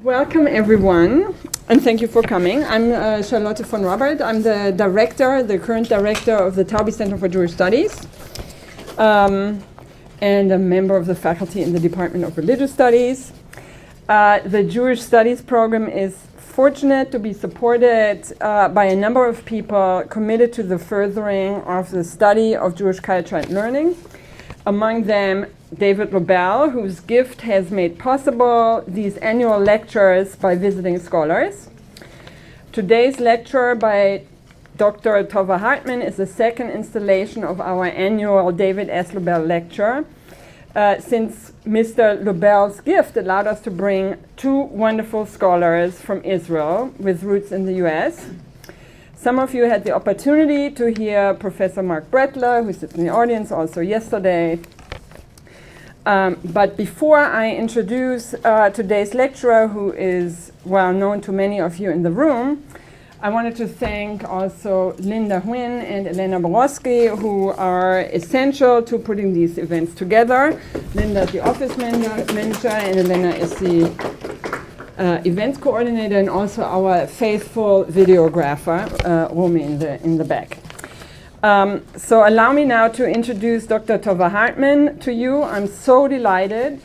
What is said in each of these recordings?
Welcome everyone, and thank you for coming. I'm Charlotte Fonrobert. I'm the current director of the Taube Center for Jewish Studies, and a member of the faculty in the Department of Religious Studies. The Jewish Studies program is fortunate to be supported by a number of people committed to the furthering of the study of Jewish culture and learning. Among them, David Lobel, whose gift has made possible these annual lectures by visiting scholars. Today's lecture by Dr. Tova Hartman is the second installation of our annual David S. Lobel lecture, since Mr. Lobel's gift allowed us to bring two wonderful scholars from Israel with roots in the US. Some of you had the opportunity to hear Professor Mark Brettler, who sits in the audience also yesterday. But before I introduce today's lecturer, who is well known to many of you in the room, I wanted to thank also Linda Huynh and Elena Borowski, who are essential to putting these events together. Linda is the office manager, and Elena is the events coordinator, and also our faithful videographer, Romy in the back. So allow me now to introduce Dr. Tova Hartman to you. I'm so delighted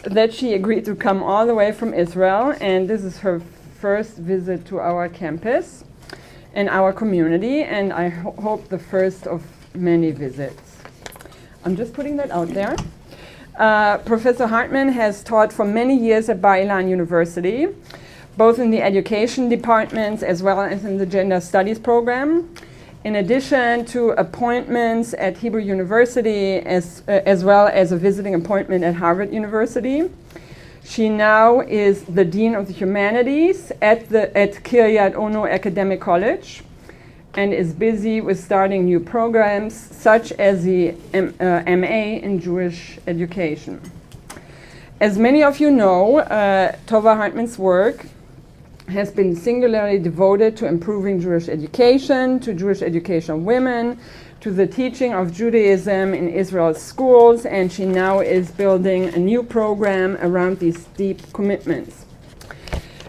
that she agreed to come all the way from Israel, and this is her first visit to our campus and our community, and I hope the first of many visits. I'm just putting that out there. Professor Hartman has taught for many years at Bar Ilan University, both in the education departments as well as in the gender studies program. In addition to appointments at Hebrew University as well as a visiting appointment at Harvard University, she now is the Dean of the Humanities at Kiryat Ono Academic College and is busy with starting new programs such as the MA in Jewish education. As many of you know, Tova Hartman's work has been singularly devoted to improving Jewish education, to Jewish education of women, to the teaching of Judaism in Israel's schools, and she now is building a new program around these deep commitments.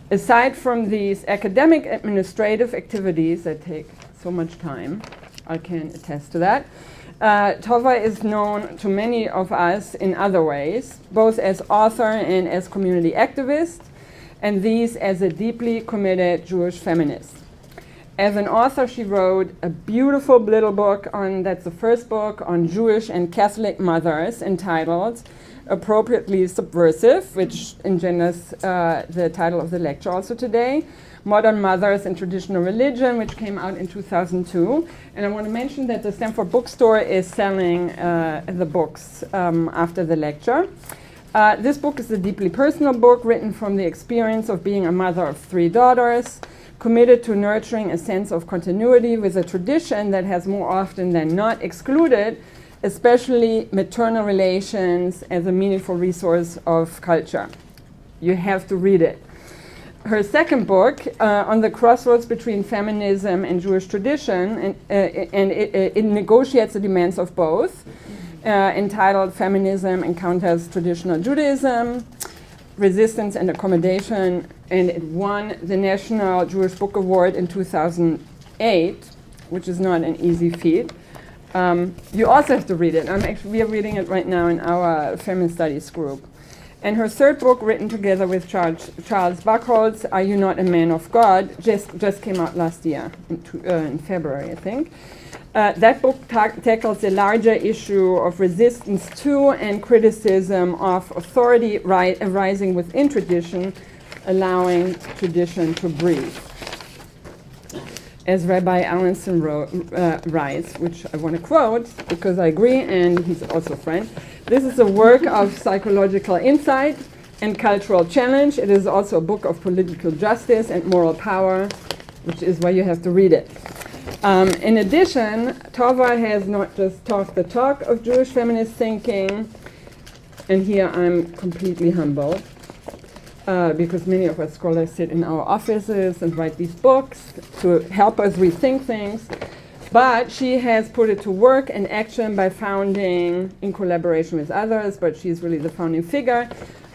Aside from these academic administrative activities that take so much time, I can attest to that, Tova is known to many of us in other ways, both as author and as community activist, and these as a deeply committed Jewish feminist. As an author, she wrote a beautiful little book that's the first book on Jewish and Catholic mothers, entitled, appropriately, Subversive, which engenders the title of the lecture also today, Modern Mothers and Traditional Religion, which came out in 2002. And I want to mention that the Stanford Bookstore is selling the books after the lecture. This book is a deeply personal book written from the experience of being a mother of 3 daughters, committed to nurturing a sense of continuity with a tradition that has more often than not excluded, especially maternal relations, as a meaningful resource of culture. You have to read it. Her second book, On the Crossroads Between Feminism and Jewish Tradition, and it negotiates the demands of both, entitled Feminism Encounters Traditional Judaism, Resistance and Accommodation, and it won the National Jewish Book Award in 2008, which is not an easy feat. You also have to read it. We are reading it right now in our Feminist Studies group. And her third book, written together with Charles Buchholz, Are You Not a Man of God, just came out last year, in February, I think. That book tackles the larger issue of resistance to and criticism of authority arising within tradition, allowing tradition to breathe. As Rabbi Allenson writes, which I want to quote because I agree, and he's also a friend, this is a work of psychological insight and cultural challenge. It is also a book of political justice and moral power, which is why you have to read it. In addition, Tova has not just talked the talk of Jewish feminist thinking, and here I'm completely humbled, because many of us scholars sit in our offices and write these books to help us rethink things, but she has put it to work and action by founding, in collaboration with others, but she's really the founding figure,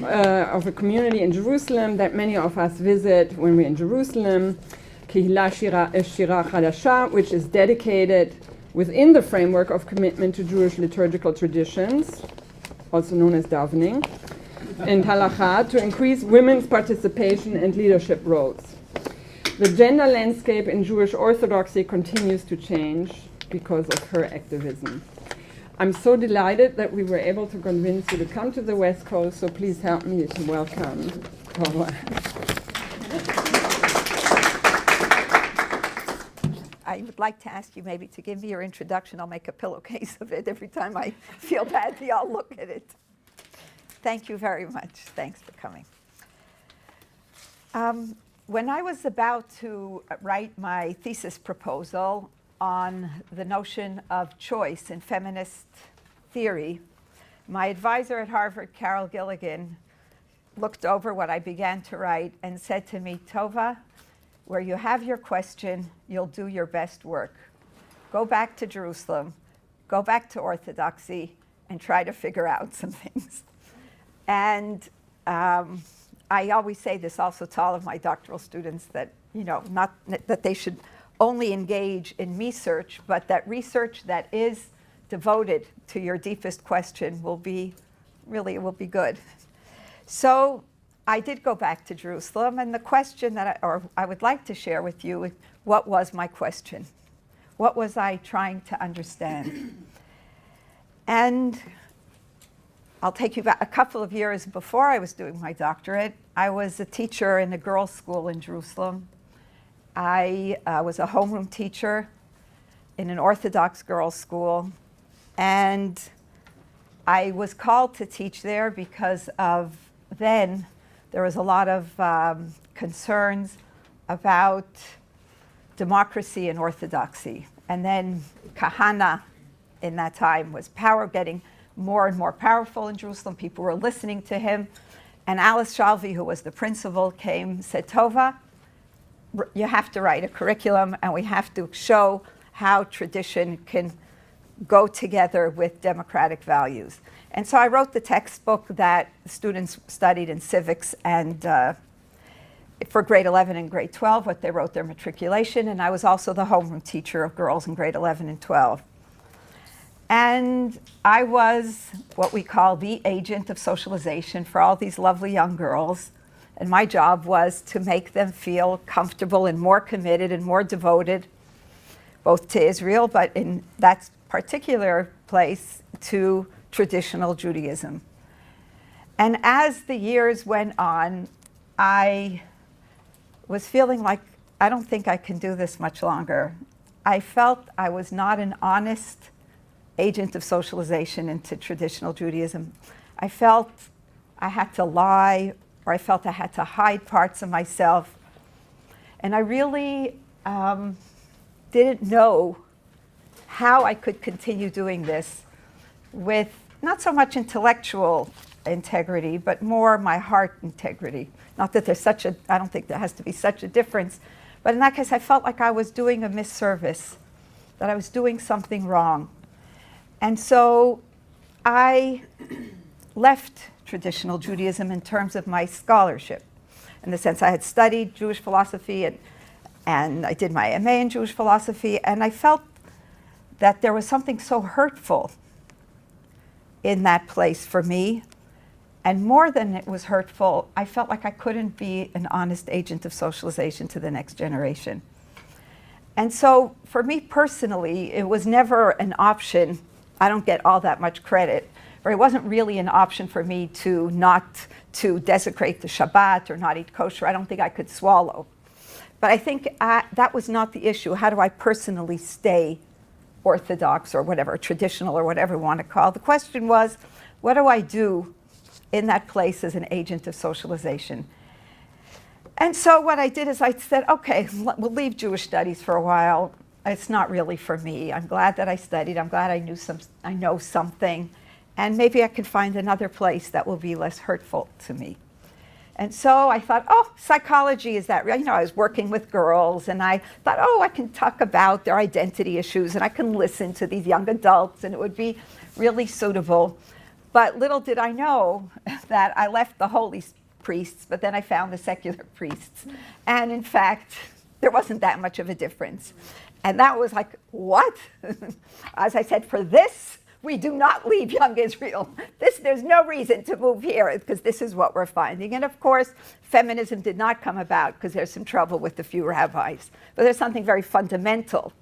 of a community in Jerusalem that many of us visit when we're in Jerusalem, Kehila Shira Chadasha, which is dedicated within the framework of commitment to Jewish liturgical traditions, also known as davening, and halakha, to increase women's participation and leadership roles. The gender landscape in Jewish Orthodoxy continues to change because of her activism. I'm so delighted that we were able to convince you to come to the West Coast, so please help me to welcome Tova. I would like to ask you maybe to give me your introduction. I'll make a pillowcase of it every time I feel badly. I'll look at it. Thank you very much. Thanks for coming. When I was about to write my thesis proposal on the notion of choice in feminist theory, my advisor at Harvard, Carol Gilligan, looked over what I began to write and said to me, Tova, where you have your question, you'll do your best work. Go back to Jerusalem, go back to Orthodoxy, and try to figure out some things. And I always say this also to all of my doctoral students, that, not that they should only engage in research, but that research that is devoted to your deepest question will be good. So I did go back to Jerusalem, and the question that I would like to share with you is, what was my question? What was I trying to understand? And I'll take you back a couple of years before I was doing my doctorate. I was a teacher in a girls' school in Jerusalem. I was a homeroom teacher in an Orthodox girls' school, and I was called to teach there because of then there was a lot of concerns about democracy and orthodoxy. And then Kahana in that time was getting more and more powerful in Jerusalem. People were listening to him. And Alice Shalvi, who was the principal, said, Tova, you have to write a curriculum, and we have to show how tradition can go together with democratic values. And so I wrote the textbook that students studied in civics and for grade 11 and grade 12, what they wrote their matriculation, and I was also the homeroom teacher of girls in grade 11 and 12. And I was what we call the agent of socialization for all these lovely young girls. And my job was to make them feel comfortable and more committed and more devoted, both to Israel, but in that particular place, to traditional Judaism. And as the years went on, I was feeling like, I don't think I can do this much longer. I felt I was not an honest agent of socialization into traditional Judaism. I felt I had to lie, or I felt I had to hide parts of myself. And I really didn't know how I could continue doing this with not so much intellectual integrity, but more my heart integrity. Not that there's I don't think there has to be such a difference, but in that case I felt like I was doing a misservice, that I was doing something wrong. And so I left traditional Judaism in terms of my scholarship, in the sense I had studied Jewish philosophy and I did my MA in Jewish philosophy, and I felt that there was something so hurtful in that place for me. And more than it was hurtful, I felt like I couldn't be an honest agent of socialization to the next generation. And so for me personally, it was never an option. I don't get all that much credit, but it wasn't really an option for me to not to desecrate the Shabbat or not eat kosher. I don't think I could swallow. But I think that was not the issue. How do I personally stay Orthodox or whatever, traditional or whatever you want to call it? The question was, what do I do in that place as an agent of socialization? And so what I did is I said, okay, we'll leave Jewish studies for a while. It's not really for me. I'm glad that I studied. I'm glad I know something. And maybe I can find another place that will be less hurtful to me. And so I thought, oh, psychology, is that real? You know, I was working with girls, and I thought, oh, I can talk about their identity issues, and I can listen to these young adults, and it would be really suitable. But little did I know that I left the holy priests, but then I found the secular priests. And in fact, there wasn't that much of a difference. And that was like, what? As I said, for this, we do not leave young Israel. There's no reason to move here because this is what we're finding. And of course, feminism did not come about because there's some trouble with the few rabbis. But there's something very fundamental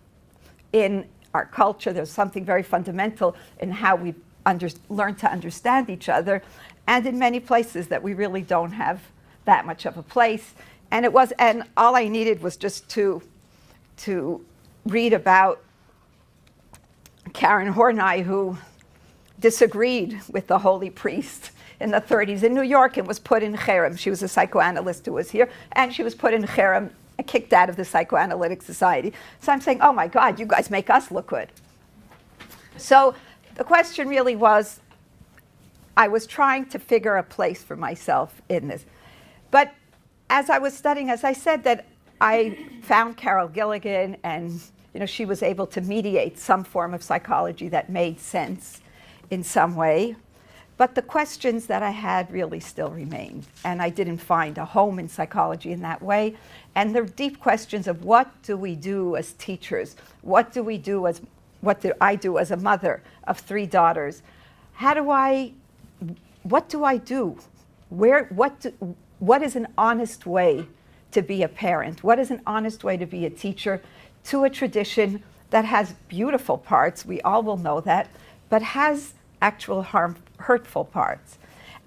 in our culture. There's something very fundamental in how we learn to understand each other. And in many places that we really don't have that much of a place. And all I needed was just to read about Karen Horney, who disagreed with the holy priest in the 30s in New York and was put in cherem. She was a psychoanalyst who was here, and she was put in cherem, kicked out of the Psychoanalytic Society. So I'm saying, oh my God, you guys make us look good. So the question really was, I was trying to figure a place for myself in this. But as I was studying, as I said, that I found Carol Gilligan, and she was able to mediate some form of psychology that made sense in some way. But the questions that I had really still remained, and I didn't find a home in psychology in that way. And the deep questions of what do we do as teachers? What do I do as a mother of 3 daughters? What do I do? What is an honest way to be a parent? What is an honest way to be a teacher to a tradition that has beautiful parts, we all will know that, but has actual hurtful parts?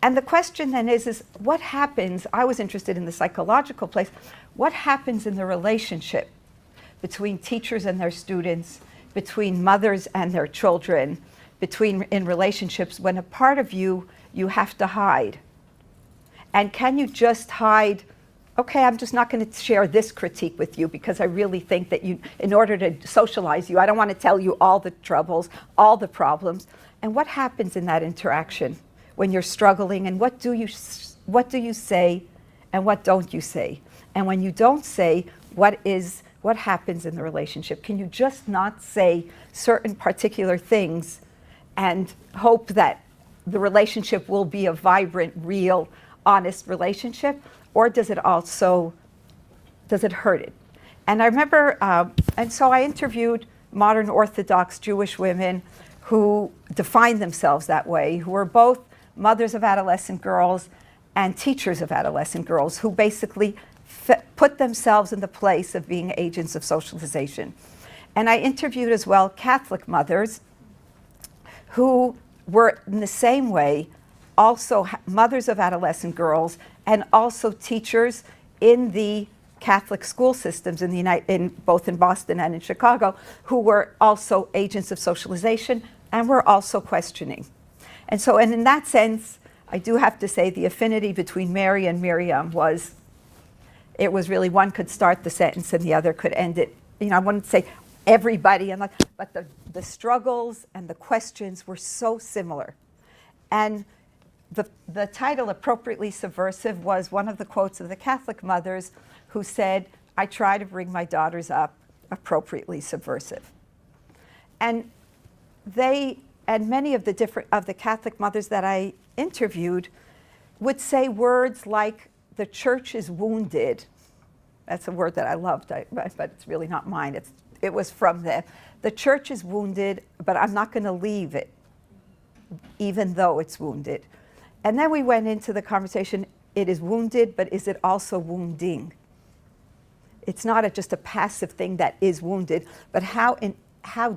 And the question then is what happens, I was interested in the psychological place, what happens in the relationship between teachers and their students, between mothers and their children, in relationships when a part of you have to hide? And can you just hide, okay, I'm just not going to share this critique with you because I really think that in order to socialize you, I don't want to tell you all the troubles, all the problems. And what happens in that interaction when you're struggling, and what do you say and what don't you say? And when you don't say, what happens in the relationship? Can you just not say certain particular things and hope that the relationship will be a vibrant, real, honest relationship? Or does it hurt it? And I remember, and so I interviewed modern Orthodox Jewish women who define themselves that way, who are both mothers of adolescent girls and teachers of adolescent girls, who basically put themselves in the place of being agents of socialization. And I interviewed as well Catholic mothers who were in the same way also mothers of adolescent girls and also teachers in the Catholic school systems both in Boston and in Chicago, who were also agents of socialization and were also questioning. And in that sense, I do have to say the affinity between Mary and Miriam was really, one could start the sentence and the other could end it. I wouldn't say everybody, but the struggles and the questions were so similar. And the title, Appropriately Subversive, was one of the quotes of the Catholic mothers who said, I try to bring my daughters up appropriately subversive. And many of the Catholic mothers that I interviewed would say words like, the church is wounded. That's a word that I loved, but it's really not mine. It was from them. The church is wounded, but I'm not going to leave it, even though it's wounded. And then we went into the conversation, it is wounded, but is it also wounding? It's not just a passive thing that is wounded, but how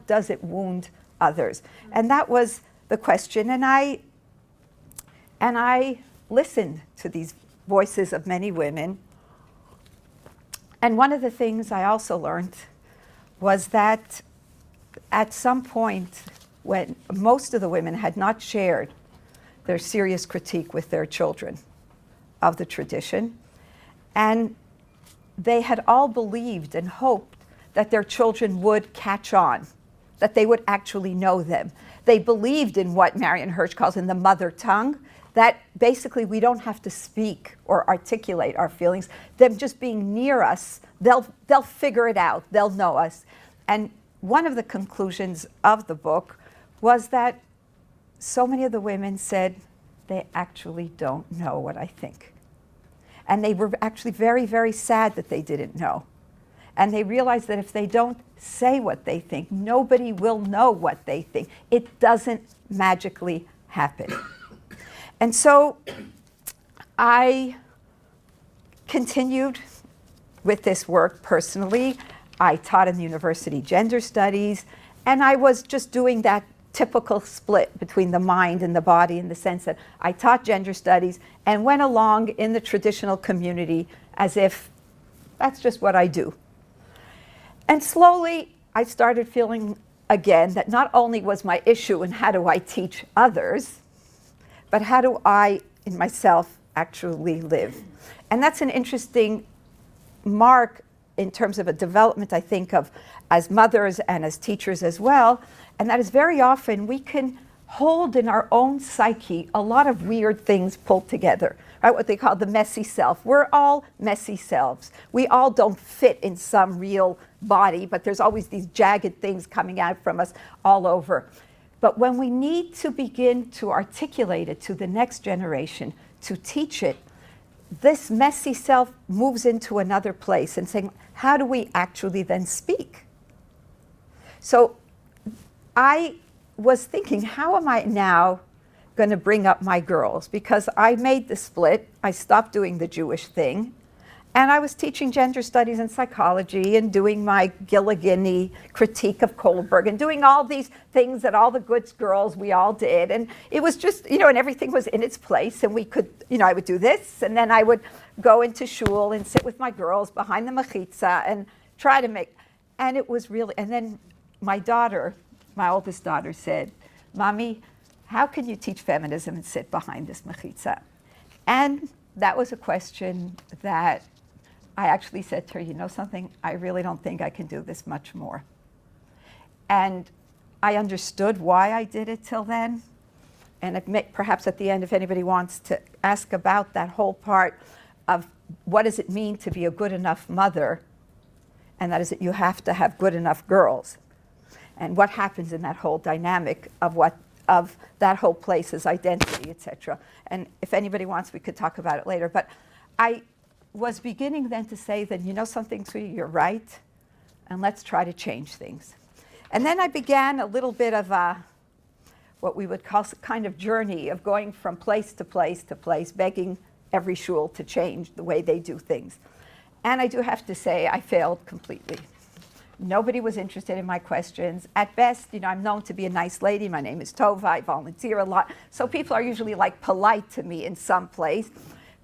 does it wound others? And that was the question. And I listened to these voices of many women. And one of the things I also learned was that at some point, when most of the women had not shared their serious critique with their children of the tradition, and they had all believed and hoped that their children would catch on, that they would actually know them. They believed in what Marian Hirsch calls in the mother tongue, that basically we don't have to speak or articulate our feelings. Them just being near us, they'll figure it out, they'll know us. And one of the conclusions of the book was that so many of the women said they actually don't know what I think. And they were actually very, very sad that they didn't know. And they realized that if they don't say what they think, nobody will know what they think. It doesn't magically happen. And so I continued with this work personally. I taught in the university gender studies, and I was just doing that typical split between the mind and the body, in the sense that I taught gender studies and went along in the traditional community as if that's just what I do. And slowly I started feeling again that not only was my issue in how do I teach others, but how do I in myself actually live. And that's an interesting mark in terms of a development, I think, of as mothers and as teachers as well. And that is very often we can hold in our own psyche a lot of weird things pulled together, right? What they call the messy self. We're all messy selves. We all don't fit in some real body, but there's always these jagged things coming out from us all over. But when we need to begin to articulate it to the next generation, to teach it, this messy self moves into another place and saying, how do we actually then speak? So I was thinking, how am I now going to bring up my girls? Because I made the split. I stopped doing the Jewish thing. And I was teaching gender studies and psychology and doing my Gilligan-y critique of Kohlberg and doing all these things that all the good girls, we all did. And it was just, and everything was in its place. And we could, I would do this. And then I would go into shul and sit with my girls behind the mechitza and try to make, and it was really, and then my daughter, my oldest daughter said, Mommy, how can you teach feminism and sit behind this mechitza? And that was a question that I actually said to her, you know something, I really don't think I can do this much more. And I understood why I did it till then. And perhaps at the end, if anybody wants to ask about that whole part of what does it mean to be a good enough mother, and that is that you have to have good enough girls. And what happens in that whole dynamic of that whole place's identity, etc. And if anybody wants, we could talk about it later. But I was beginning then to say that, something, sweetie, you're right, and let's try to change things. And then I began a little bit of what we would call kind of journey of going from place to place to place, begging every shul to change the way they do things. And I do have to say I failed completely. Nobody was interested in my questions. At best, I'm known to be a nice lady. My name is Tova. I volunteer a lot. So people are usually polite to me in some place.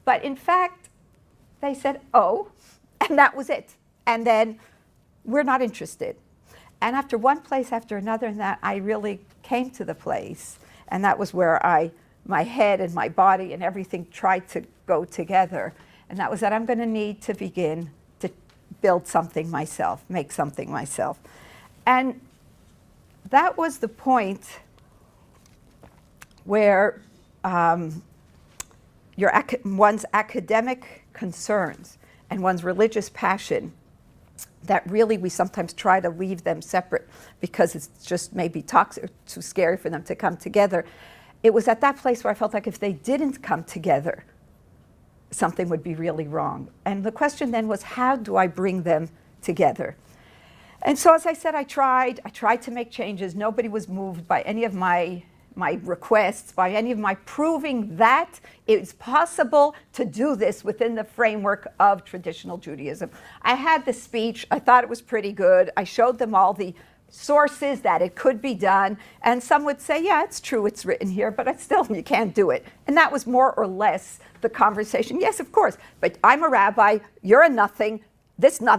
But in fact, they said, oh, and that was it. And then we're not interested. And after one place after another, and that I really came to the place. And that was where my head and my body and everything tried to go together. And that was that I'm going to need to begin to build something myself, make something myself. And that was the point where one's academic concerns and one's religious passion, that really we sometimes try to leave them separate because it's just maybe toxic, too scary for them to come together. It was at that place where I felt like if they didn't come together, something would be really wrong. And the question then was, how do I bring them together? And so, as I said, I tried to make changes. Nobody was moved by any of my requests, by any of my proving that it's possible to do this within the framework of traditional Judaism. I had the speech. I thought it was pretty good. I showed them all the sources that it could be done. And some would say, yeah, it's true, it's written here, but still, you can't do it. And that was more or less the conversation. Yes, of course, but I'm a rabbi, you're a nothing,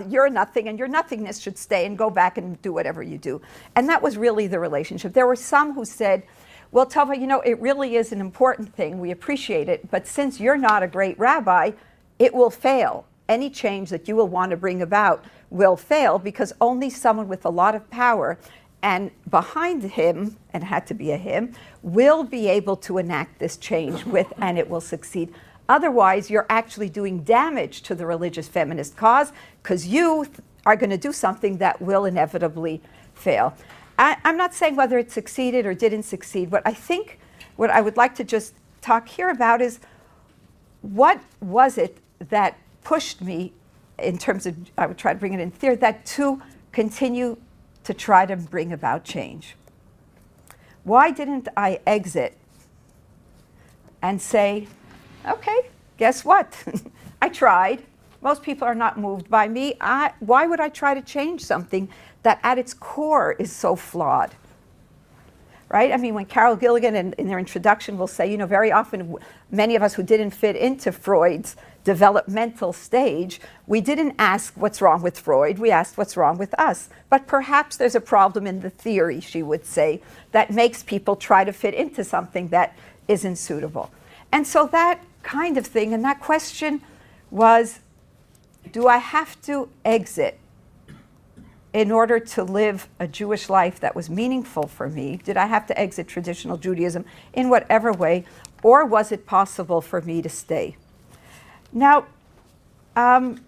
you're a nothing, and your nothingness should stay and go back and do whatever you do. And that was really the relationship. There were some who said, well, Tova, it really is an important thing. We appreciate it. But since you're not a great rabbi, it will fail. Any change that you will want to bring about will fail because only someone with a lot of power and behind him, and it had to be a him, will be able to enact this change and it will succeed. Otherwise, you're actually doing damage to the religious feminist cause because you are going to do something that will inevitably fail. I'm not saying whether it succeeded or didn't succeed, but I think what I would like to just talk here about is what was it that pushed me in terms of, I would try to bring it in theory, that to continue to try to bring about change. Why didn't I exit and say, okay, guess what? I tried. Most people are not moved by me. Why would I try to change something that at its core is so flawed? Right? I mean, when Carol Gilligan in their introduction will say, very often many of us who didn't fit into Freud's developmental stage, we didn't ask what's wrong with Freud, we asked what's wrong with us. But perhaps there's a problem in the theory, she would say, that makes people try to fit into something that isn't suitable. And so that kind of thing, and that question was, do I have to exit in order to live a Jewish life that was meaningful for me? Did I have to exit traditional Judaism in whatever way, or was it possible for me to stay? Now, that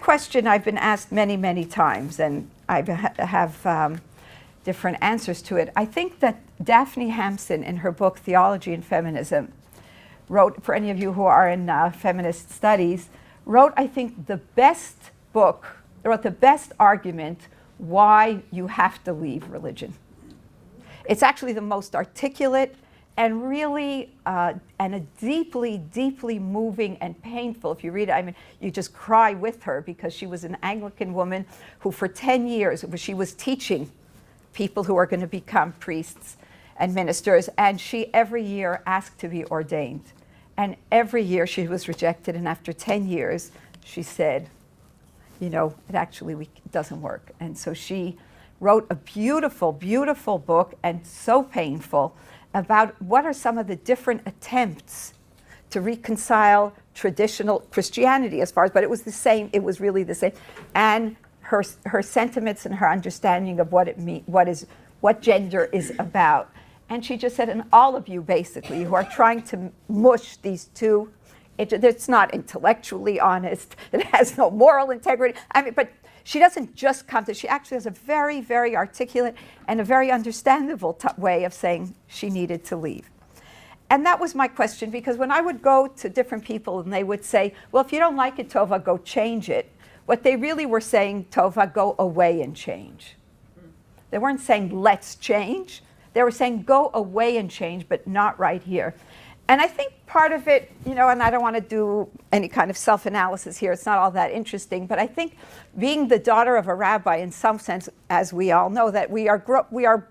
question I've been asked many, many times, and I have different answers to it. I think that Daphne Hampson, in her book Theology and Feminism, wrote, for any of you who are in feminist studies, wrote, I think, the best book, wrote the best argument why you have to leave religion. It's actually the most articulate and really, and a deeply, deeply moving and painful. If you read it, I mean, you just cry with her, because she was an Anglican woman who for 10 years, she was teaching people who are going to become priests and ministers, and she every year asked to be ordained. And every year she was rejected, and after 10 years, she said, it actually doesn't work. And so she wrote a beautiful, beautiful book, and so painful, about what are some of the different attempts to reconcile traditional Christianity but it was the same, it was really the same, and her sentiments and her understanding of what gender is about. And she just said, and all of you basically who are trying to mush these two, it's not intellectually honest, it has no moral integrity. I mean, but she doesn't just come to, she actually has a very, very articulate and a very understandable way of saying she needed to leave. And that was my question, because when I would go to different people and they would say, well, if you don't like it, Tova, go change it. What they really were saying, Tova, go away and change. They weren't saying, let's change. They were saying, go away and change, but not right here. And I think part of it, and I don't want to do any kind of self-analysis here, it's not all that interesting, but I think being the daughter of a rabbi, in some sense, as we all know, that we are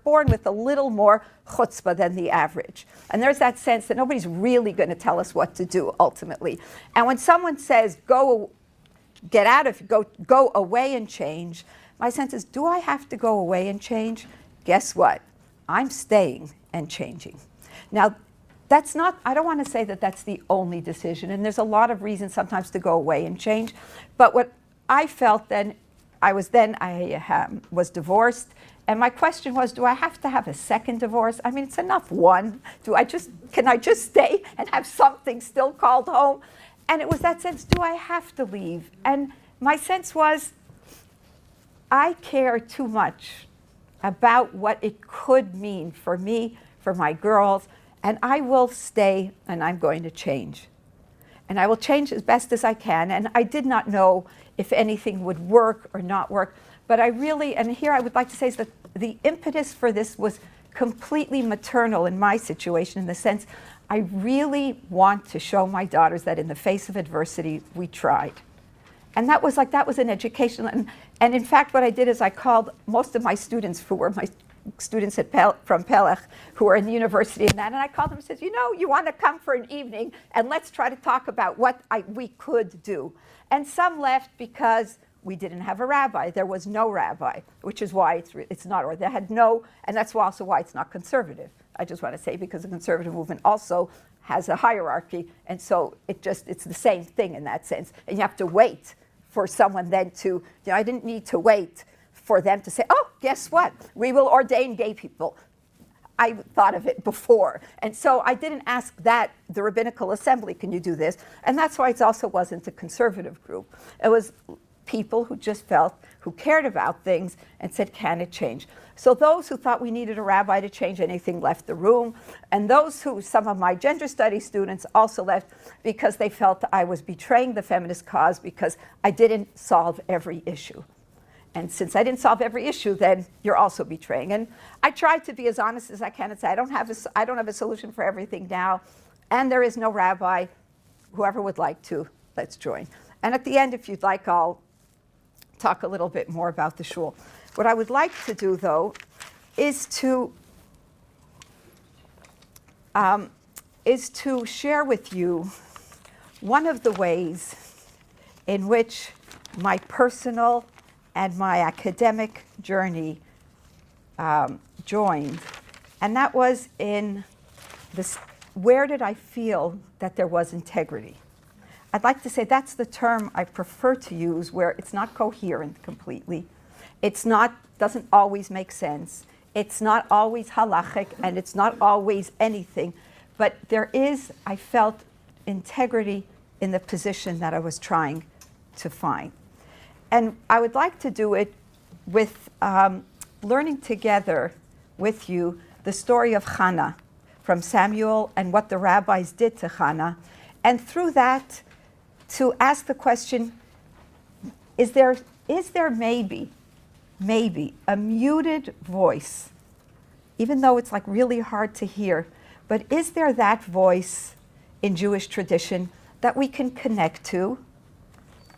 born with a little more chutzpah than the average. And there's that sense that nobody's really going to tell us what to do, ultimately. And when someone says, go away and change, my sense is, do I have to go away and change? Guess what? I'm staying and changing. Now, I don't want to say that that's the only decision, and there's a lot of reasons sometimes to go away and change, but what I felt then, I was divorced, and my question was, do I have to have a second divorce? I mean, it's enough one. Can I just stay and have something still called home? And it was that sense, do I have to leave? And my sense was, I care too much about what it could mean for me, for my girls, and I will stay, and I'm going to change. And I will change as best as I can. And I did not know if anything would work or not work. But I really, and here I would like to say, is that the impetus for this was completely maternal in my situation, in the sense I really want to show my daughters that in the face of adversity, we tried. And that was an education. And in fact, what I did is I called most of my students, who were my students from Pelech, who were in the university and I called them and said, you want to come for an evening and let's try to talk about what we could do. And some left because we didn't have a rabbi. There was no rabbi, which is why it's not, or they had no, and that's also why it's not conservative. I just want to say, because the conservative movement also has a hierarchy, and so it's the same thing in that sense. And you have to wait for someone then to, I didn't need to wait for them to say, oh, guess what? We will ordain gay people. I thought of it before. And so I didn't ask the Rabbinical Assembly, can you do this? And that's why it also wasn't a conservative group. It was people who just who cared about things and said, can it change? So those who thought we needed a rabbi to change anything left the room, and some of my gender studies students also left because they felt I was betraying the feminist cause because I didn't solve every issue. And since I didn't solve every issue, then you're also betraying. And I tried to be as honest as I can and say, I don't have a solution for everything now, and there is no rabbi. Whoever would like to, let's join. And at the end, if you'd like, I'll talk a little bit more about the shul. What I would like to do, though, is to share with you one of the ways in which my personal and my academic journey joined. And that was in this, where did I feel that there was integrity? I'd like to say that's the term I prefer to use, where it's not coherent completely. Doesn't always make sense. It's not always halachic, and it's not always anything. But there is, I felt, integrity in the position that I was trying to find. And I would like to do it with learning together with you the story of Hannah from Samuel and what the rabbis did to Hannah. And through that, to ask the question, is there maybe a muted voice, even though it's like really hard to hear, but is there that voice in Jewish tradition that we can connect to?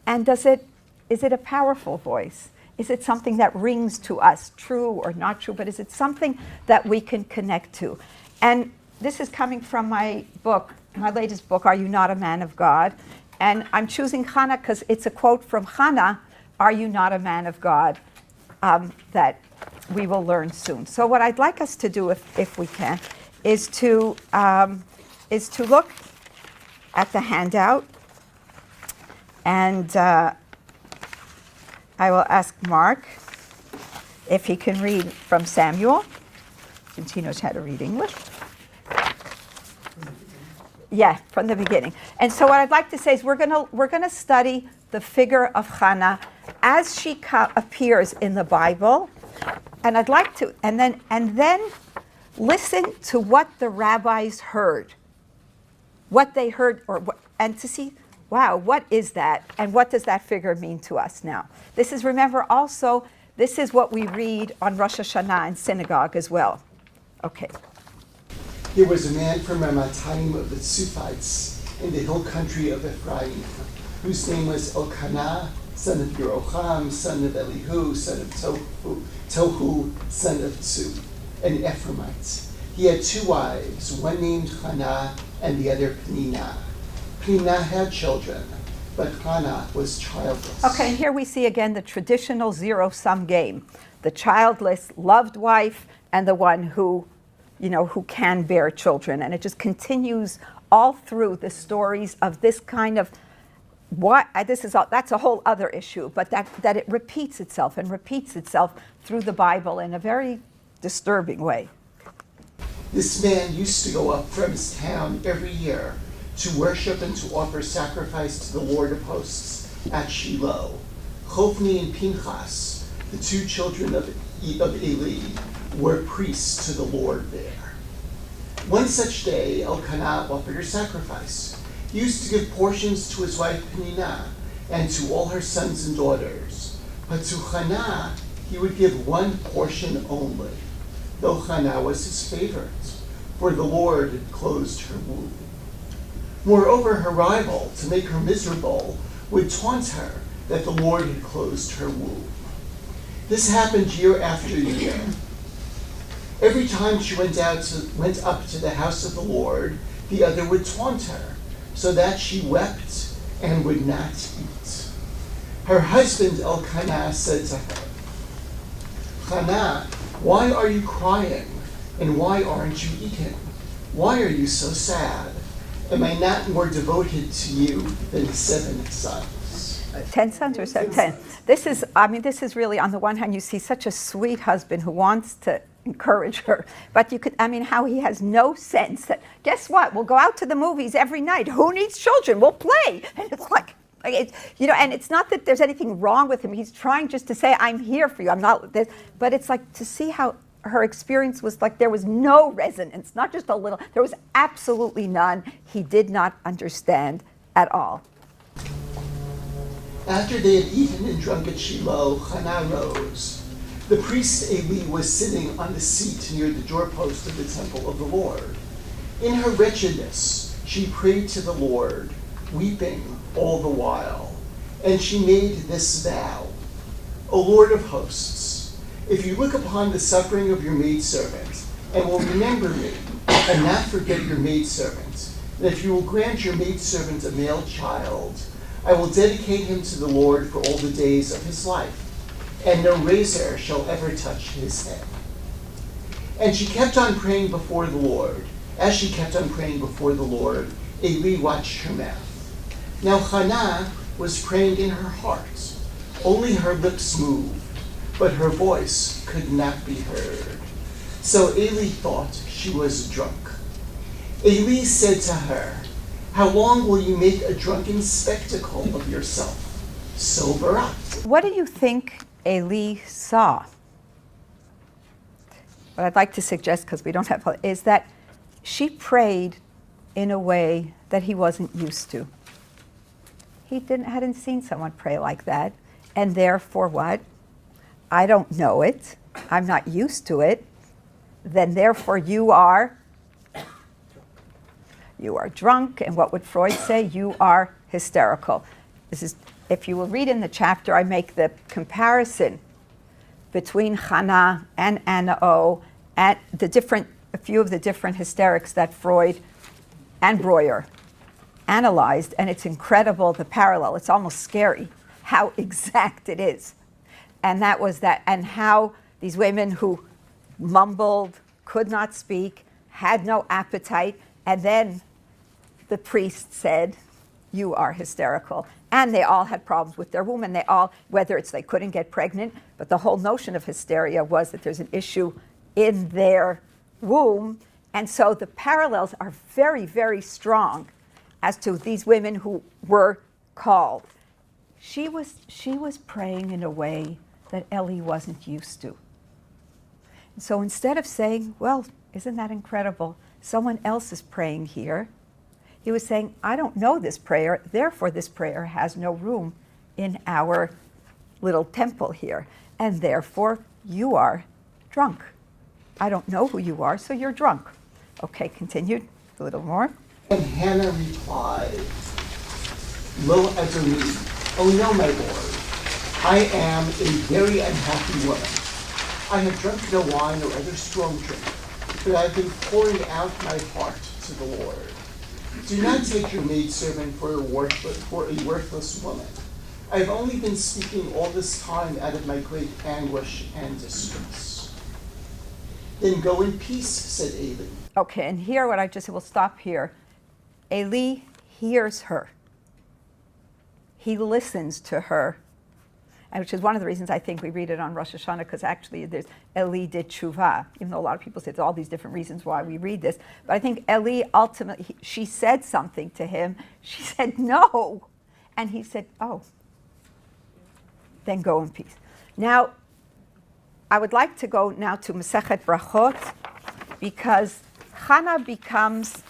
And is it a powerful voice? Is it something that rings to us, true or not true, but is it something that we can connect to? And this is coming from my book, my latest book, Are You Not a Man of God? And I'm choosing Hannah because it's a quote from Hannah, Are You Not a Man of God? That we will learn soon. So what I'd like us to do, if we can, is to look at the handout, and I will ask Mark if he can read from Samuel, since he knows how to read English. Yeah, from the beginning. And so what I'd like to say is we're gonna study the figure of Hannah as she appears in the Bible, and I'd like to, and then listen to what the rabbis heard, what they heard, and to see, wow, what is that, and what does that figure mean to us now? This is, remember, also, this is what we read on Rosh Hashanah in synagogue as well. Okay. There was a man from Ramatayim of the Tzufites in the hill country of Ephraim, whose name was Elkanah, son of Yeroham, son of Elihu, son of Tohu, son of Tzu, an Ephraimite. He had two wives, one named Hannah and the other Peninnah. Peninnah had children, but Hannah was childless. Okay, and here we see again the traditional zero-sum game. The childless, loved wife, and the one who can bear children. And it just continues all through the stories of this kind of, that's a whole other issue, but that it repeats itself through the Bible in a very disturbing way. This man used to go up from his town every year to worship and to offer sacrifice to the Lord of hosts at Shiloh. Chofni and Pinchas, the two children of Eli, were priests to the Lord there. One such day, Elkanah offered her sacrifice. He used to give portions to his wife Peninnah and to all her sons and daughters. But to Hannah, he would give one portion only, though Hannah was his favorite, for the Lord had closed her womb. Moreover, her rival, to make her miserable, would taunt her that the Lord had closed her womb. This happened year after year. Every time she went up to the house of the Lord, the other would taunt her, so that she wept and would not eat. Her husband Elkanah said to her, Hannah, why are you crying, and why aren't you eating? Why are you so sad? Am I not more devoted to you than 7 sons? 10 sons or 7? 10. This is really, on the one hand, you see such a sweet husband who wants to encourage her, but how he has no sense that, guess what, we'll go out to the movies every night. Who needs children? We'll play. And it's like, Like and it's not that there's anything wrong with him. He's trying just to say, I'm here for you. I'm not this. But it's like to see how her experience was like there was no resonance, not just a little. There was absolutely none. He did not understand at all. After they had eaten and drunk at Shiloh, Hannah rose. The priest Eli was sitting on the seat near the doorpost of the temple of the Lord. In her wretchedness, she prayed to the Lord, weeping all the while. And she made this vow: O Lord of hosts, if you look upon the suffering of your maidservant, and will remember me, and not forget your maidservant, and if you will grant your maidservant a male child, I will dedicate him to the Lord for all the days of his life, and no razor shall ever touch his head. And she kept on praying before the Lord. As she kept on praying before the Lord, Eli watched her mouth. Now Hannah was praying in her heart. Only her lips moved, but her voice could not be heard. So Eli thought she was drunk. Eli said to her, how long will you make a drunken spectacle of yourself? Sober up. What do you think Eli saw? What I'd like to suggest, because we don't have, is that she prayed in a way that he wasn't used to. He hadn't seen someone pray like that, and therefore what? I don't know it. I'm not used to it. Then therefore you are drunk, and what would Freud say? You are hysterical. This is, if you will read in the chapter, I make the comparison between Hannah and Anna O at a few of the different hysterics that Freud and Breuer analyzed, and it's incredible, the parallel. It's almost scary how exact it is. And that was that, and how these women who mumbled, could not speak, had no appetite, and then the priest said, you are hysterical. And they all had problems with their womb, and they all, whether it's they couldn't get pregnant, but the whole notion of hysteria was that there's an issue in their womb. And so the parallels are very, very strong as to these women who were called. She was praying in a way that Eli wasn't used to. And so instead of saying, well, isn't that incredible? Someone else is praying here. He was saying, I don't know this prayer, therefore this prayer has no room in our little temple here. And therefore, you are drunk. I don't know who you are, so you're drunk. Okay, continued a little more. And Hannah replied, Lo Adoni, oh no, my Lord, I am a very unhappy woman. I have drunk no wine or other strong drink, but I have been pouring out my heart to the Lord. Do not take your maidservant for a worthless woman. I have only been speaking all this time out of my great anguish and distress. Then go in peace, said Eli. Okay, and here what I just said, we'll stop here. Eli hears her. He listens to her, and which is one of the reasons I think we read it on Rosh Hashanah, because actually there's Eli did tshuva, even though a lot of people say there's all these different reasons why we read this. But I think Eli ultimately, she said something to him. She said no, and he said, oh, then go in peace. Now, I would like to go now to Masechet Brachot, because Hannah becomes,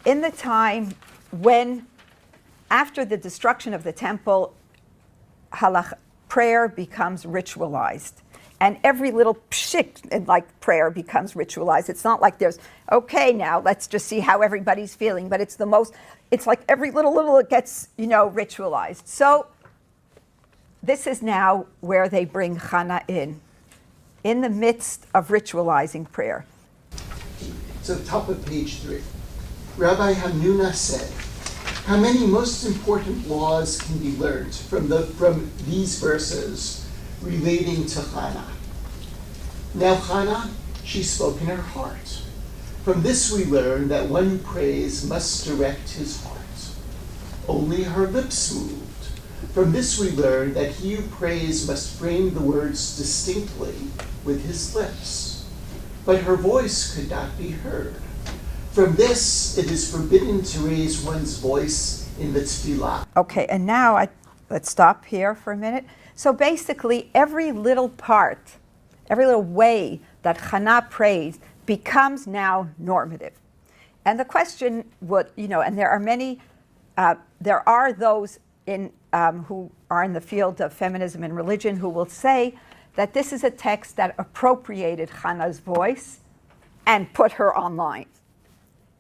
in the time when, after the destruction of the temple, prayer becomes ritualized. And every little pshik like prayer becomes ritualized. It's not like there's, okay, now let's just see how everybody's feeling, but it's like every little it gets, ritualized. So this is now where they bring Hannah in the midst of ritualizing prayer. So top of page 3. Rabbi Hamnuna said, how many most important laws can be learned from these verses relating to Hannah? Now Hannah, she spoke in her heart. From this we learn that one who prays must direct his heart. Only her lips moved. From this we learn that he who prays must frame the words distinctly with his lips. But her voice could not be heard. From this, it is forbidden to raise one's voice in the tefillah. Okay, and now let's stop here for a minute. So basically, every little part, every little way that Hannah prays becomes now normative. And the question would, and there are many, there are those who are in the field of feminism and religion who will say that this is a text that appropriated Hannah's voice and put her online.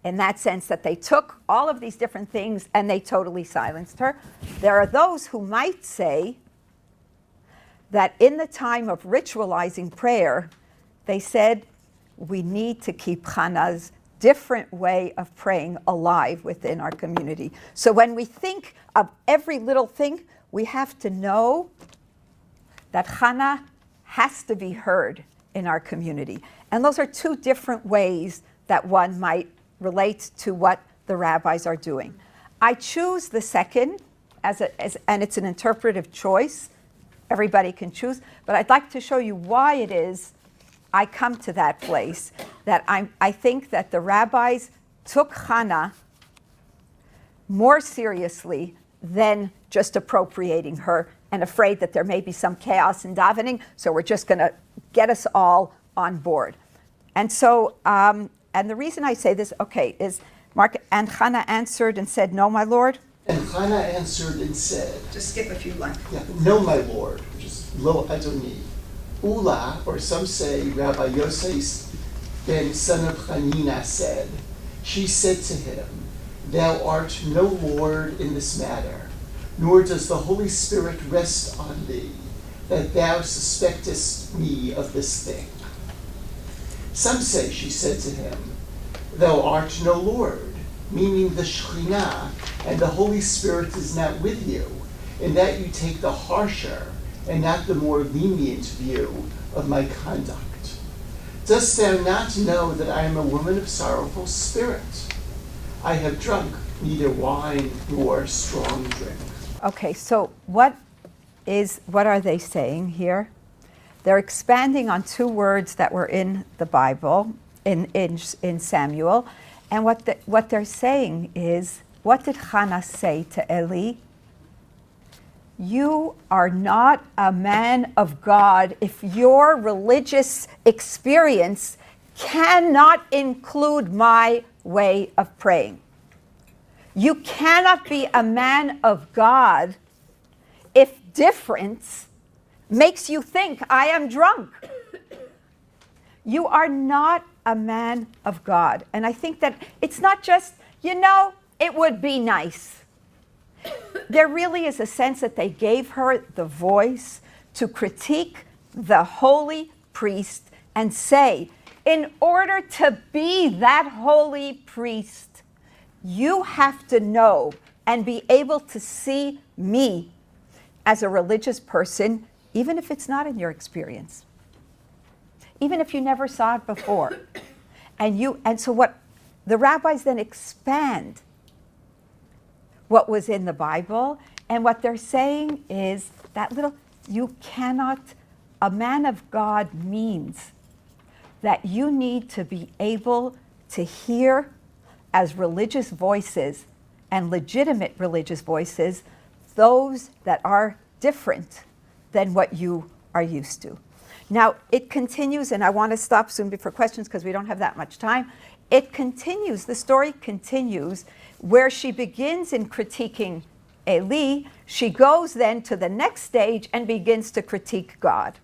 In that sense, that they took all of these different things and they totally silenced her. There are those who might say that in the time of ritualizing prayer, they said we need to keep Hannah's different way of praying alive within our community. So when we think of every little thing, we have to know that Hannah has to be heard in our community. And those are two different ways that one might relate to what the rabbis are doing. I choose the second, and it's an interpretive choice. Everybody can choose. But I'd like to show you why it is I come to that place, that I think that the rabbis took Hannah more seriously than just appropriating her and afraid that there may be some chaos in davening, so we're just going to get us all on board. And so, and the reason I say this, is Mark, and Hannah answered and said, "No, my Lord." And Hannah answered and said, Just skip a few lines. Yeah, "No, my Lord," which is Lo Adoni. Ula, or some say Rabbi Yosef ben son of Hanina said, she said to him, "Thou art no Lord in this matter, nor does the Holy Spirit rest on thee, that thou suspectest me of this thing." Some say she said to him, "Thou art no Lord," meaning the Shekhinah and the Holy Spirit is not with you, in that you take the harsher and not the more lenient view of my conduct. Dost thou not know that I am a woman of sorrowful spirit? I have drunk neither wine nor strong drink. Okay, so what are they saying here? They're expanding on two words that were in the Bible, in Samuel, and what they're saying is, what did Hannah say to Eli? You are not a man of God if your religious experience cannot include my way of praying. You cannot be a man of God if difference makes you think I am drunk. You are not a man of God. And I think that it's not just, it would be nice. There really is a sense that they gave her the voice to critique the holy priest and say, in order to be that holy priest, you have to know and be able to see me as a religious person, even if it's not in your experience, even if you never saw it before. And so what the rabbis then expand what was in the Bible, and what they're saying is that a man of God means that you need to be able to hear as religious voices and legitimate religious voices those that are different than what you are used to. Now, it continues, and I want to stop soon before questions because we don't have that much time. It continues, the story continues, where she begins in critiquing Eli. She goes then to the next stage and begins to critique God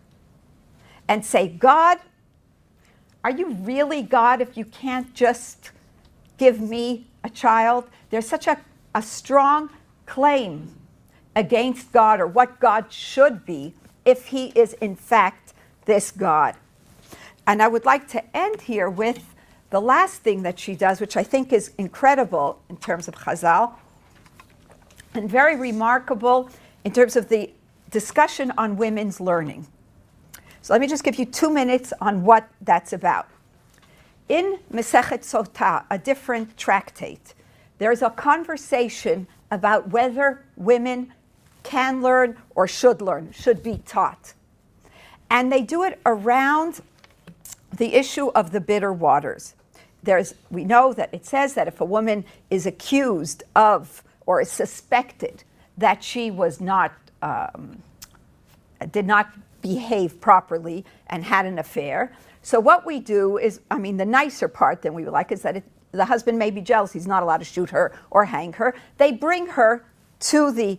and say, God, are you really God if you can't just give me a child? There's such a strong claim against God, or what God should be if he is in fact this God. And I would like to end here with the last thing that she does, which I think is incredible in terms of Chazal, and very remarkable in terms of the discussion on women's learning. So let me just give you 2 minutes on what that's about. In Masechet Sotah, a different tractate, there's a conversation about whether women can learn or should be taught. And they do it around the issue of the bitter waters. we know that it says that if a woman is accused of or is suspected that she was not, did not behave properly and had an affair. So what we do is, I mean, the nicer part than we would like is that the husband may be jealous. He's not allowed to shoot her or hang her. They bring her to the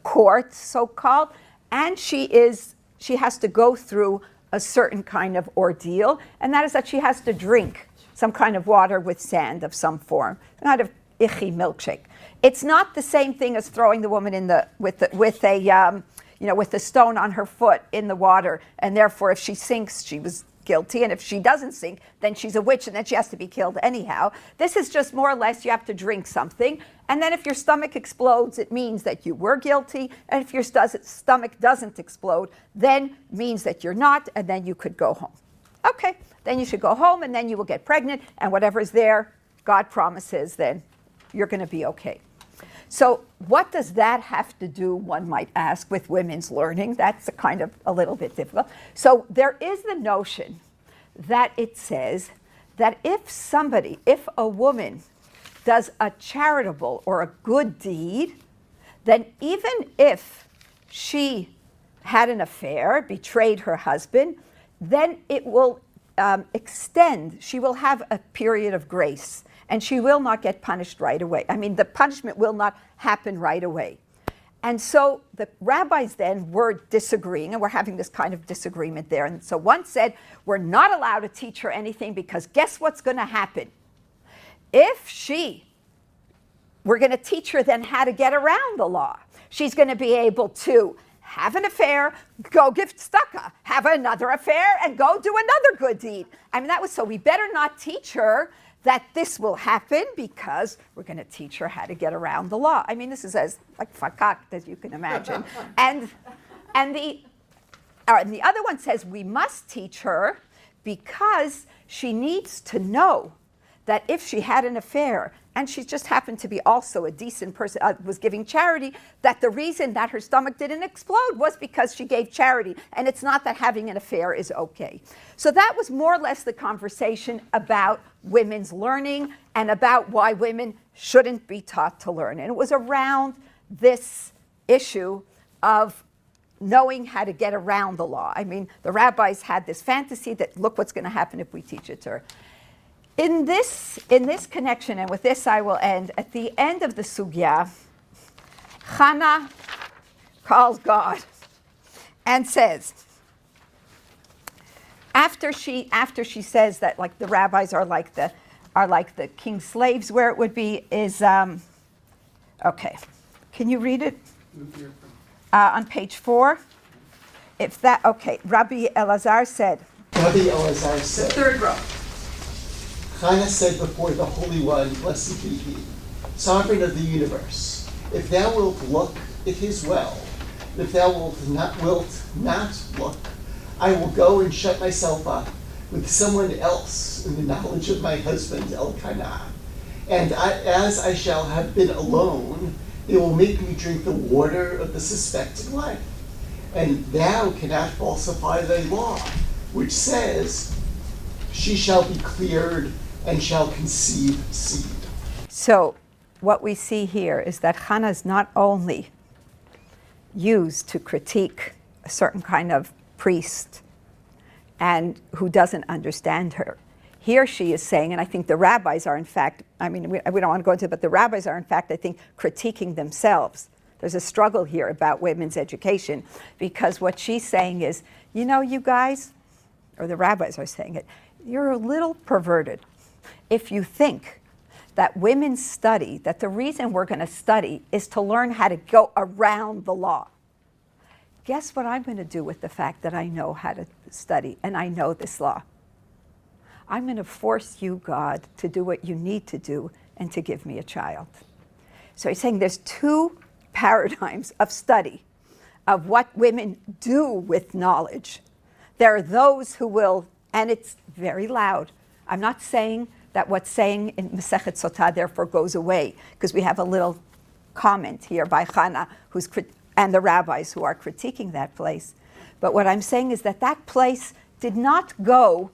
court, so-called, and she has to go through a certain kind of ordeal, and that is that she has to drink some kind of water with sand of some form, kind of ichi milkshake. It's not the same thing as throwing the woman in with the stone on her foot in the water, and therefore if she sinks, she was guilty, and if she doesn't sink, then she's a witch, and then she has to be killed anyhow. This is just more or less you have to drink something, and then if your stomach explodes, it means that you were guilty, and if your stomach doesn't explode, then means that you're not, and then you could go home. Okay, then you should go home, and then you will get pregnant, and whatever's there, God promises, then you're going to be okay. So what does that have to do, one might ask, with women's learning? That's a little bit difficult. So there is the notion that it says that if a woman does a charitable or a good deed, then even if she had an affair, betrayed her husband, then it will extend. She will have a period of grace, and she will not get punished right away. I mean, the punishment will not happen right away. And so the rabbis then were disagreeing, and we're having this kind of disagreement there. And so one said, we're not allowed to teach her anything because guess what's going to happen? We're going to teach her then how to get around the law. She's going to be able to have an affair, go give tzedakah, have another affair, and go do another good deed. I mean, so we better not teach her that this will happen because we're going to teach her how to get around the law. I mean, this is as fakakt as you can imagine. and the other one says we must teach her because she needs to know that if she had an affair and she just happened to be also a decent person, was giving charity, that the reason that her stomach didn't explode was because she gave charity, and it's not that having an affair is okay. So that was more or less the conversation about women's learning and about why women shouldn't be taught to learn. And it was around this issue of knowing how to get around the law. I mean, the rabbis had this fantasy that look what's going to happen if we teach it to her. In this connection, and with this I will end, at the end of the sugya, Hannah calls God and says, after she says that like the rabbis are like the king's slaves, where it would be is okay. Can you read it on page 4? If that okay, Rabbi Elazar said. The third row. Hannah said before the Holy One, blessed be He, Sovereign of the universe, if thou wilt look, it is well. If thou wilt not look, I will go and shut myself up with someone else in the knowledge of my husband Elkanah. And as I shall have been alone, they will make me drink the water of the suspected wife. And thou cannot falsify thy law, which says, she shall be cleared and shall conceive seed. So what we see here is that Hannah is not only used to critique a certain kind of priest and who doesn't understand her. Here she is saying, and I think the rabbis are in fact, I mean, we don't want to go into it, but the rabbis are in fact, I think, critiquing themselves. There's a struggle here about women's education because what she's saying is, you know, you guys, or the rabbis are saying it, you're a little perverted if you think that women study, that the reason we're going to study is to learn how to go around the law. Guess what I'm going to do with the fact that I know how to study and I know this law? I'm going to force you, God, to do what you need to do and to give me a child. So he's saying there's two paradigms of study of what women do with knowledge. There are those who will, and it's very loud. I'm not saying that what's saying in Masechet Sotah therefore goes away, because we have a little comment here by Hannah and the rabbis who are critiquing that place. But what I'm saying is that that place did not go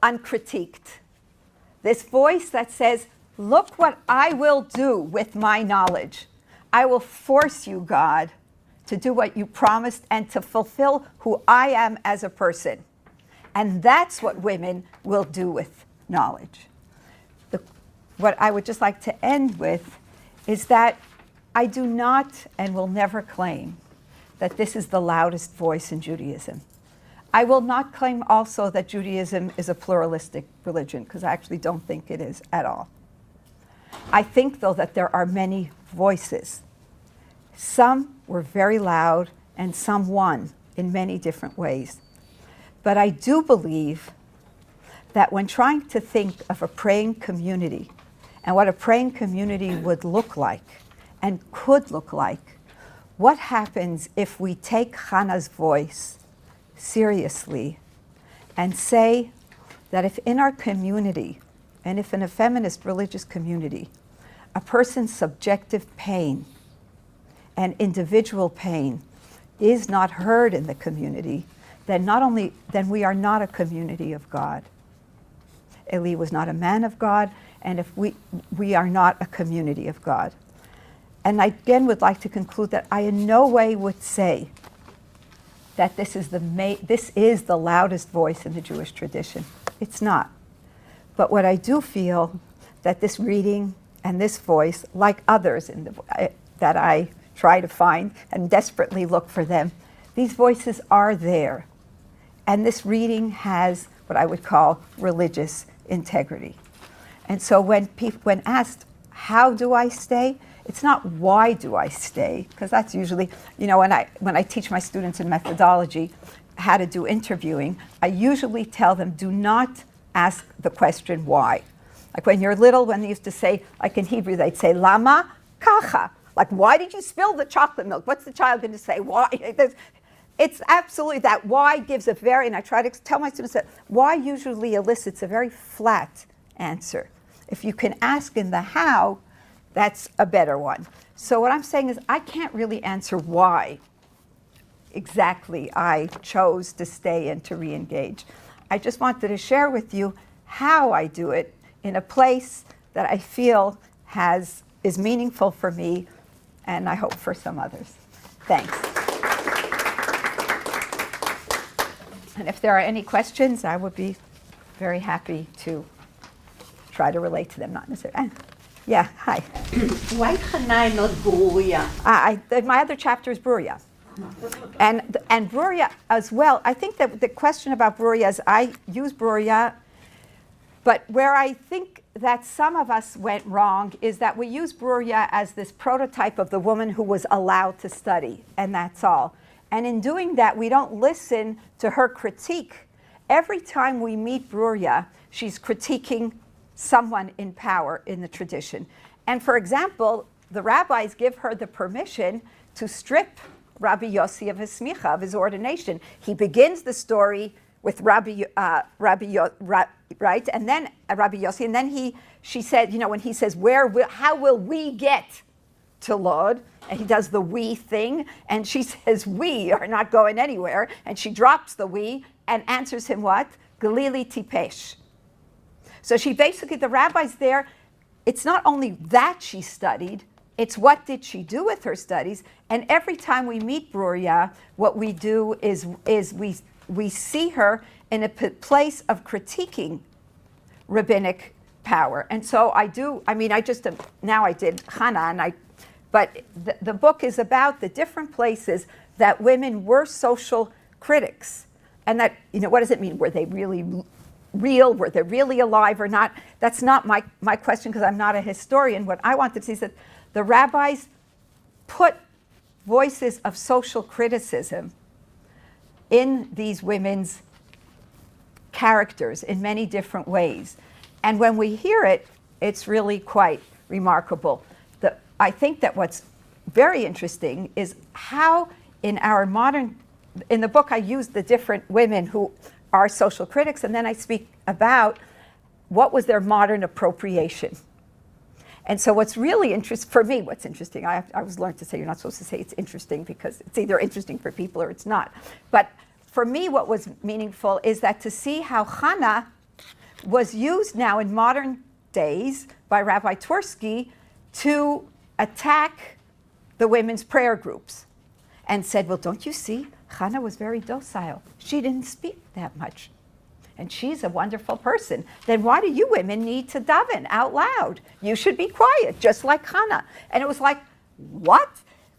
uncritiqued. This voice that says, look what I will do with my knowledge. I will force you, God, to do what you promised and to fulfill who I am as a person. And that's what women will do with knowledge. What I would just like to end with is that I do not and will never claim that this is the loudest voice in Judaism. I will not claim also that Judaism is a pluralistic religion, because I actually don't think it is at all. I think, though, that there are many voices. Some were very loud and some won in many different ways. But I do believe that when trying to think of a praying community and what a praying community would look like and could look like, what happens if we take Hannah's voice seriously and say that if in our community, and if in a feminist religious community, a person's subjective pain and individual pain is not heard in the community, then we are not a community of God. Eli was not a man of God, and if we are not a community of God. And I again would like to conclude that I in no way would say that this is the loudest voice in the Jewish tradition. It's not. But what I do feel that this reading and this voice, like others that I try to find and desperately look for them, these voices are there. And this reading has what I would call religious integrity. And so when asked, how do I stay? It's not why do I stay, because that's usually, when I teach my students in methodology how to do interviewing, I usually tell them, do not ask the question why. Like when you're little, when they used to say, like in Hebrew, they'd say, lama kacha. Like, why did you spill the chocolate milk? What's the child going to say? Why? It's absolutely that. Why gives a very, and I try to tell my students that why usually elicits a very flat answer. If you can ask in the how, that's a better one. So what I'm saying is I can't really answer why exactly I chose to stay and to re-engage. I just wanted to share with you how I do it in a place that I feel is meaningful for me, and I hope for some others. Thanks. And if there are any questions, I would be very happy to try to relate to them, not necessarily. Yeah, hi. Why Hannah not Bruria? My other chapter is Bruria. And Bruria as well. I think that the question about Bruria is I use Bruria, but where I think that some of us went wrong is that we use Bruria as this prototype of the woman who was allowed to study, and that's all. And in doing that, we don't listen to her critique. Every time we meet Bruria, she's critiquing someone in power in the tradition. And for example, the rabbis give her the permission to strip Rabbi Yossi of his smicha, of his ordination. He begins the story with right, and then Rabbi Yossi, and then she said, when he says, how will we get to Lod? And he does the we thing, and she says, we are not going anywhere, and she drops the we and answers him what? Galili tipesh. So she basically, the rabbis there, it's not only that she studied, it's what did she do with her studies. And every time we meet Bruria, what we do is we see her in a place of critiquing rabbinic power. And so I did Hannah, but the book is about the different places that women were social critics. And that, what does it mean? Were they really real? Were they really alive or not? That's not my question, because I'm not a historian. What I want to see is that the rabbis put voices of social criticism in these women's characters in many different ways. And when we hear it, it's really quite remarkable. I think that what's very interesting is how in the book I use the different women who are social critics, and then I speak about what was their modern appropriation. And so what's really interesting, for me, what's interesting, I was learned to say you're not supposed to say it's interesting because it's either interesting for people or it's not. But for me, what was meaningful is that to see how Hannah was used now in modern days by Rabbi Twersky to attack the women's prayer groups and said, well, don't you see, Hannah was very docile. She didn't speak that much. And she's a wonderful person. Then why do you women need to daven out loud? You should be quiet, just like Hannah. And it was like, what?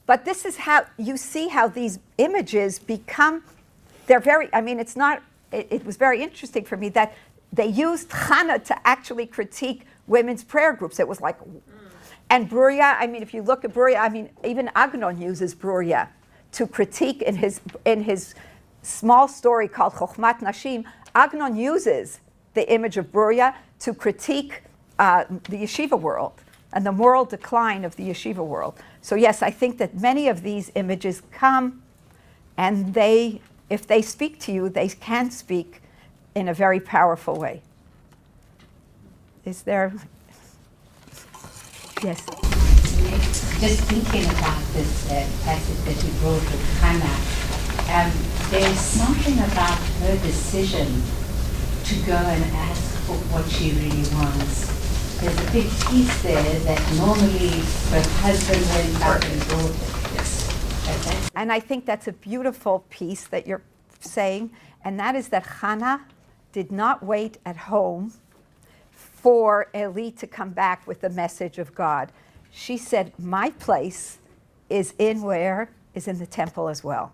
But this is how you see how these images become, they're very, I mean, it's not, it was very interesting for me that they used Hannah to actually critique women's prayer groups. It was like, and Bruria, I mean, if you look at Bruria, I mean, even Agnon uses Bruria to critique in his small story called Chochmat Nashim. Agnon uses the image of Bruria to critique the yeshiva world and the moral decline of the yeshiva world. So yes, I think that many of these images come and they, if they speak to you, they can speak in a very powerful way. Is there? Yes. Just thinking about this passage that you brought with Hannah, there's something about her decision to go and ask for what she really wants. There's a big piece there that normally her husband went back and brought it. Yes. And I think that's a beautiful piece that you're saying, and that is that Hannah did not wait at home for Eli to come back with the message of God. She said, my place is in where? Is in the temple as well.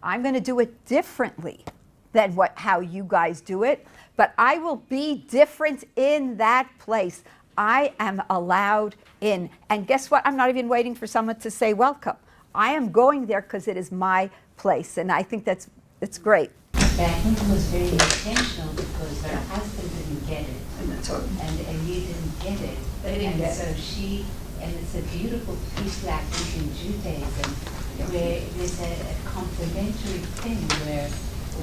I'm going to do it differently than how you guys do it, but I will be different in that place. I am allowed in. And guess what? I'm not even waiting for someone to say welcome. I am going there because it is my place. And I think it's great. But I think it was very intentional because her husband didn't get it. And Eli didn't get it. And so she, and it's a beautiful piece like this in Judaism, where there's a complementary thing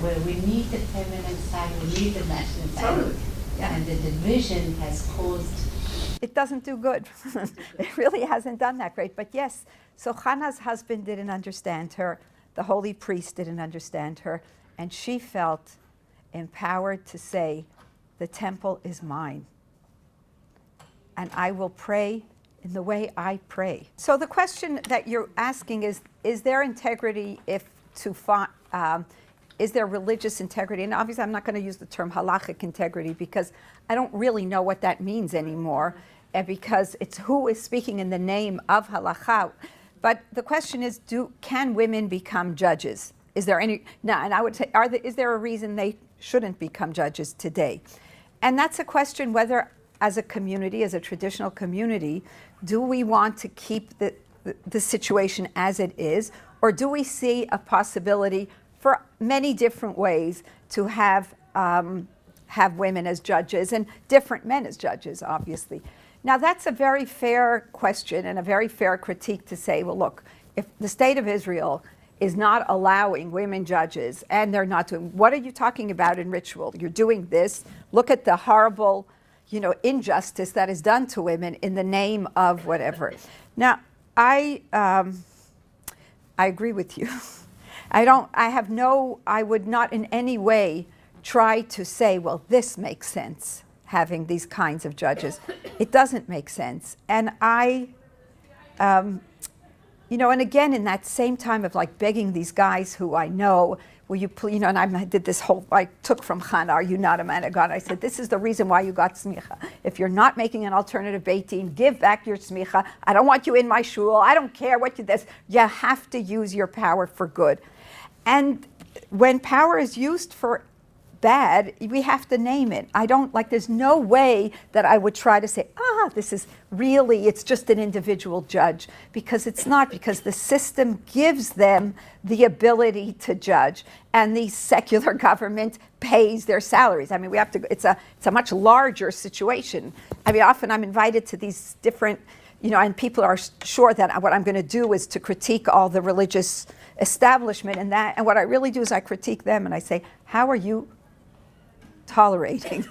where we need the feminine side, we need the masculine side. And the division has caused... It doesn't do good. It really hasn't done that great. But yes, so Hannah's husband didn't understand her. The holy priest didn't understand her. And she felt empowered to say, the temple is mine. And I will pray in the way I pray. So the question that you're asking is there integrity is there religious integrity? And obviously I'm not going to use the term halachic integrity because I don't really know what that means anymore, and because it's who is speaking in the name of halakha. But the question is, can women become judges? Is there any, no, and I would say, is there a reason they shouldn't become judges today? And that's a question whether as a community, as a traditional community, do we want to keep the situation as it is, or do we see a possibility for many different ways to have women as judges and different men as judges, obviously? Now that's a very fair question and a very fair critique to say, well, look, if the state of Israel is not allowing women judges and they're not doing, what are you talking about in ritual? You're doing this. Look at the horrible, injustice that is done to women in the name of whatever. Now, I agree with you. I would not in any way try to say, well, this makes sense, having these kinds of judges. It doesn't make sense. And and again, in that same time of like begging these guys who I know, will you please, and I did this whole, I took from Hannah, are you not a man of God? I said, this is the reason why you got smicha. If you're not making an alternative Beit Din, give back your smicha. I don't want you in my shul. I don't care what you do. You have to use your power for good. And when power is used for bad, we have to name it. There's no way that I would try to say, this is really, it's just an individual judge, because it's not, because the system gives them the ability to judge, and the secular government pays their salaries. I mean, it's a much larger situation. I mean, often I'm invited to these different, and people are sure that what I'm going to do is to critique all the religious establishment and what I really do is I critique them and I say, how are you tolerating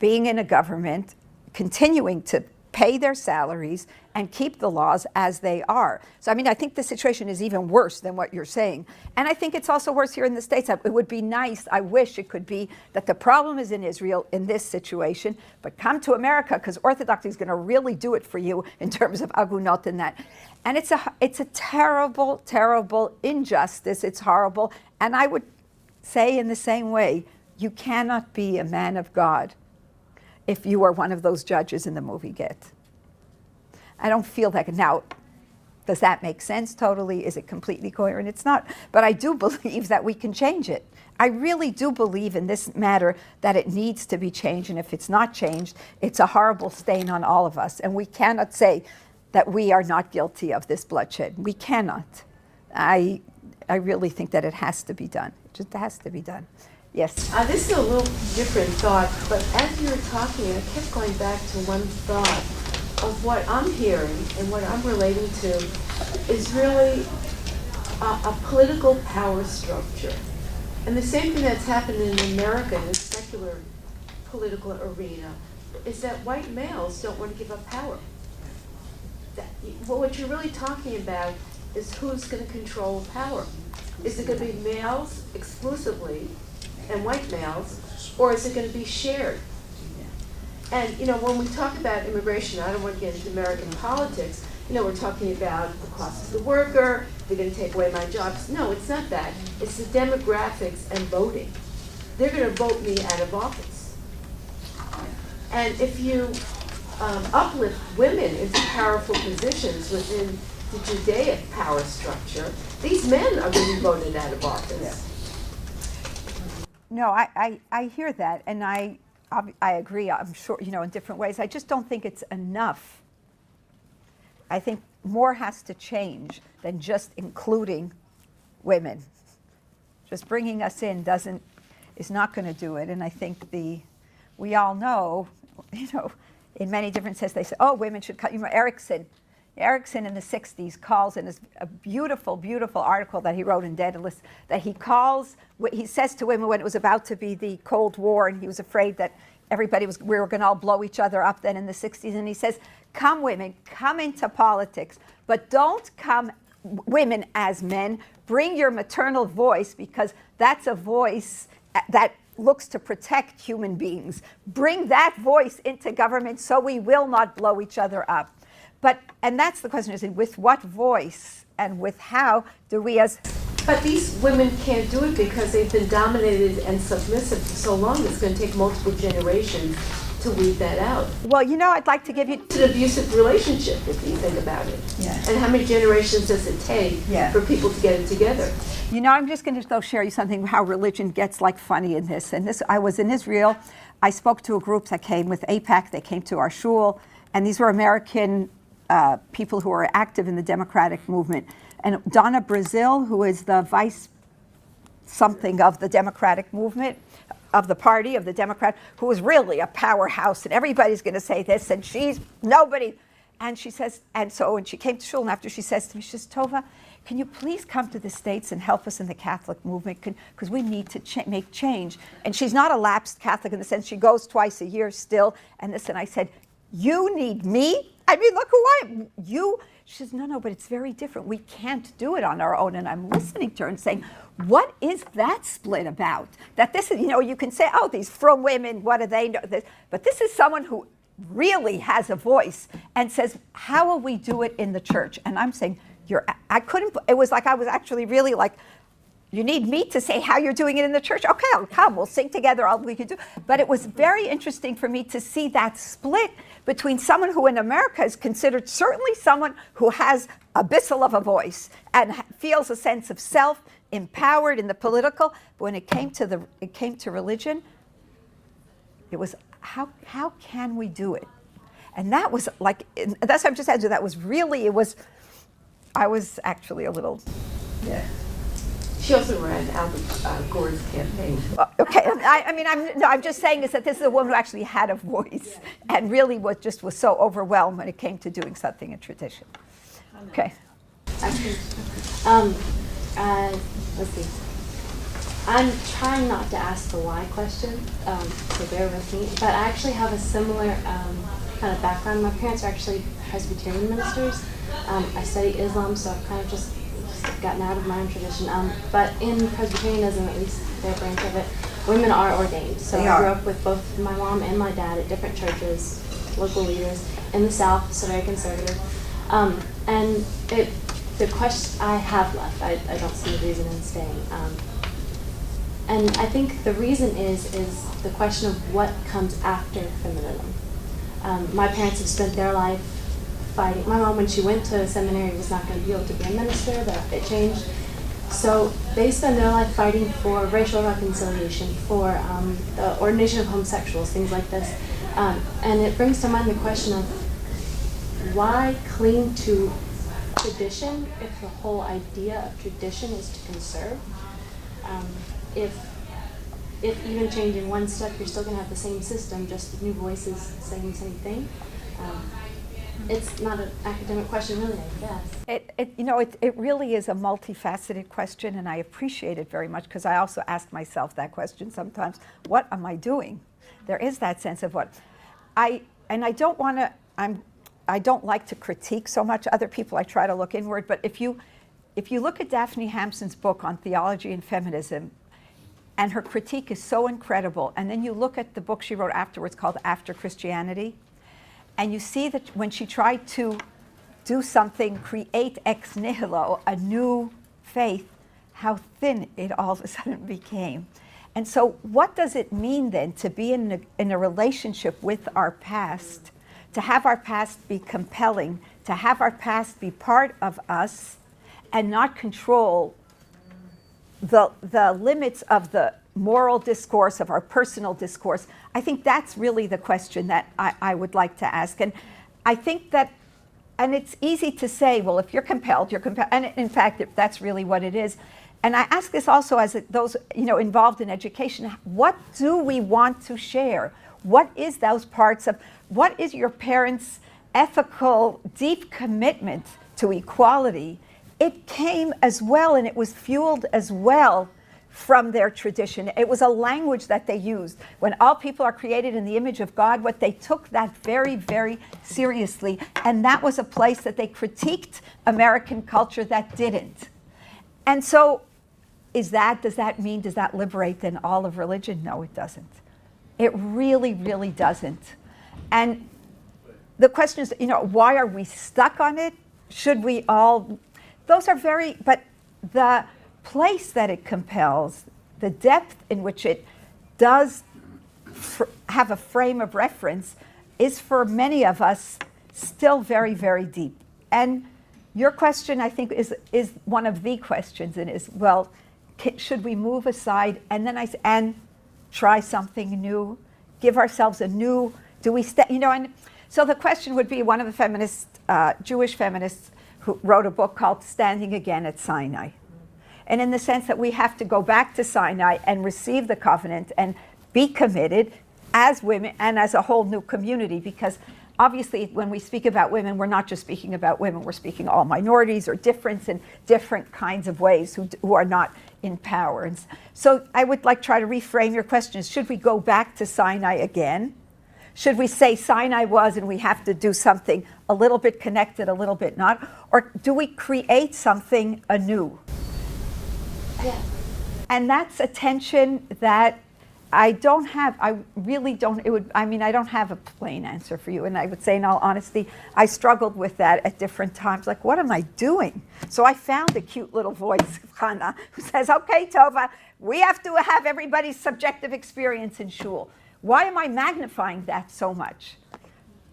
being in a government, continuing to pay their salaries and keep the laws as they are. So, I mean, I think the situation is even worse than what you're saying. And I think it's also worse here in the States. It would be nice, I wish it could be, that the problem is in Israel in this situation, but come to America, because Orthodoxy is going to really do it for you in terms of agunot and that. And it's a terrible, terrible injustice. It's horrible. And I would say in the same way, you cannot be a man of God if you are one of those judges in the movie Get. I don't feel that. Now, does that make sense totally? Is it completely coherent? It's not. But I do believe that we can change it. I really do believe in this matter that it needs to be changed. And if it's not changed, it's a horrible stain on all of us. And we cannot say that we are not guilty of this bloodshed. We cannot. I really think that it has to be done. It just has to be done. Yes? This is a little different thought, but as you were talking, I kept going back to one thought of what I'm hearing and what I'm relating to is really a political power structure. And the same thing that's happened in America in the secular political arena is that white males don't want to give up power. What you're really talking about is who's going to control power. Is it going to be males exclusively and white males, or is it going to be shared? And, when we talk about immigration, I don't want to get into American politics, we're talking about the cost of the worker, they're going to take away my jobs. No, it's not that. It's the demographics and voting. They're going to vote me out of office. And if you uplift women into powerful positions within the Judaic power structure, these men are going to be voted out of office. Yeah. No, I hear that, and I agree, I'm sure, in different ways. I just don't think it's enough. I think more has to change than just including women. Just bringing us in is not going to do it. And I think we all know, in many different senses, they say, oh, women should cut. Erickson in the 60s calls in a beautiful, beautiful article that he wrote in Daedalus that he says to women when it was about to be the Cold War and he was afraid that we were going to all blow each other up then in the 60s, and he says, come women, come into politics, but don't come women as men. Bring your maternal voice, because that's a voice that looks to protect human beings. Bring that voice into government so we will not blow each other up. And that's the question, is with what voice and with how do we as... But these women can't do it because they've been dominated and submissive for so long. It's going to take multiple generations to weed that out. Well, I'd like to give you... It's an abusive relationship, if you think about it. Yeah. And how many generations does it take for people to get it together? I'm just going to go share you something, how religion gets funny in this. And I was in Israel. I spoke to a group that came with AIPAC. They came to our shul. And these were American people who are active in the democratic movement. And Donna Brazil, who is the vice something of the democratic movement, of the party, of the Democrat, who is really a powerhouse, and everybody's going to say this, and she's nobody. And she says, and so when she came to shul, and after she says to me, she says, Tova, can you please come to the States and help us in the Catholic movement? Because we need to make change. And she's not a lapsed Catholic in the sense she goes twice a year still. And I said, you need me? I mean, look who I am. You? She says, no, but it's very different. We can't do it on our own. And I'm listening to her and saying, what is that split about? That this is, you can say, oh, these frum women, what do they know? But this is someone who really has a voice and says, how will we do it in the church? And I'm saying, it was like I was actually really like, you need me to say how you're doing it in the church? Okay, I'll come, we'll sing together, all we can do. But it was very interesting for me to see that split between someone who in America is considered certainly someone who has a bissel of a voice and feels a sense of self, empowered in the political. But when it came to religion, it was how can we do it? And that was like, that's what I'm just saying, that was really, I was actually a little, yeah. She also ran Albert Gore's campaign. Okay, I'm just saying is that this is a woman who actually had a voice and really was so overwhelmed when it came to doing something in tradition. Okay. Let's see. I'm trying not to ask the why question, so bear with me. But I actually have a similar kind of background. My parents are actually Presbyterian ministers. I study Islam, so I've kind of just gotten out of my own tradition. But in Presbyterianism, at least their branch of it, women are ordained. So I grew up with both my mom and my dad at different churches, local leaders in the South, so very conservative. And the question I have left, I don't see a reason in staying. And I think the reason is the question of what comes after feminism. My parents have spent their life fighting. My mom, when she went to seminary, was not going to be able to be a minister, but it changed. So they spend their life fighting for racial reconciliation, for the ordination of homosexuals, things like this. And it brings to mind the question of why cling to tradition if the whole idea of tradition is to conserve? If even changing one step, you're still going to have the same system, just new voices saying the same thing. It's not an academic question, really, I guess. It really is a multifaceted question, and I appreciate it very much because I also ask myself that question sometimes. What am I doing? There is that sense of what I don't want to. I don't like to critique so much other people. I try to look inward. But if you look at Daphne Hampson's book on theology and feminism, and her critique is so incredible, and then you look at the book she wrote afterwards called After Christianity, and you see that when she tried to do something, create ex nihilo, a new faith, how thin it all of a sudden became. And so what does it mean then to be in a relationship with our past, to have our past be compelling, to have our past be part of us and not control the limits of the moral discourse, of our personal discourse? I think that's really the question that I would like to ask. And I think that, and it's easy to say, well, if you're compelled, you're compelled. And in fact, that's really what it is. And I ask this also as those involved in education. What do we want to share? What is those parts of, what is your parents' ethical, deep commitment to equality? It came as well, and it was fueled as well from their tradition. It was a language that they used. When all people are created in the image of God, what they took that very, very seriously. And that was a place that they critiqued American culture that didn't. And so does that liberate then all of religion? No, it doesn't. It really, really doesn't. And the question is, why are we stuck on it? Should we all? Those are but the place that it compels, the depth in which it does have a frame of reference is for many of us still very, very deep. And your question, I think, is one of the questions, and is, well, should we move aside and try something new, give ourselves a new, do we and so the question would be, one of the feminists, Jewish feminists, who wrote a book called Standing Again at Sinai. And in the sense that we have to go back to Sinai and receive the covenant and be committed as women and as a whole new community, because obviously when we speak about women, we're not just speaking about women, we're speaking all minorities or difference in different kinds of ways who are not in power. And so I would try to reframe your question is, should we go back to Sinai again? Should we say Sinai was and we have to do something a little bit connected, a little bit not? Or do we create something anew? Yeah. And that's a tension that I don't have. I really don't. I don't have a plain answer for you. And I would say, in all honesty, I struggled with that at different times. Like, what am I doing? So I found a cute little voice, Hannah, who says, okay, Tova, we have to have everybody's subjective experience in shul. Why am I magnifying that so much?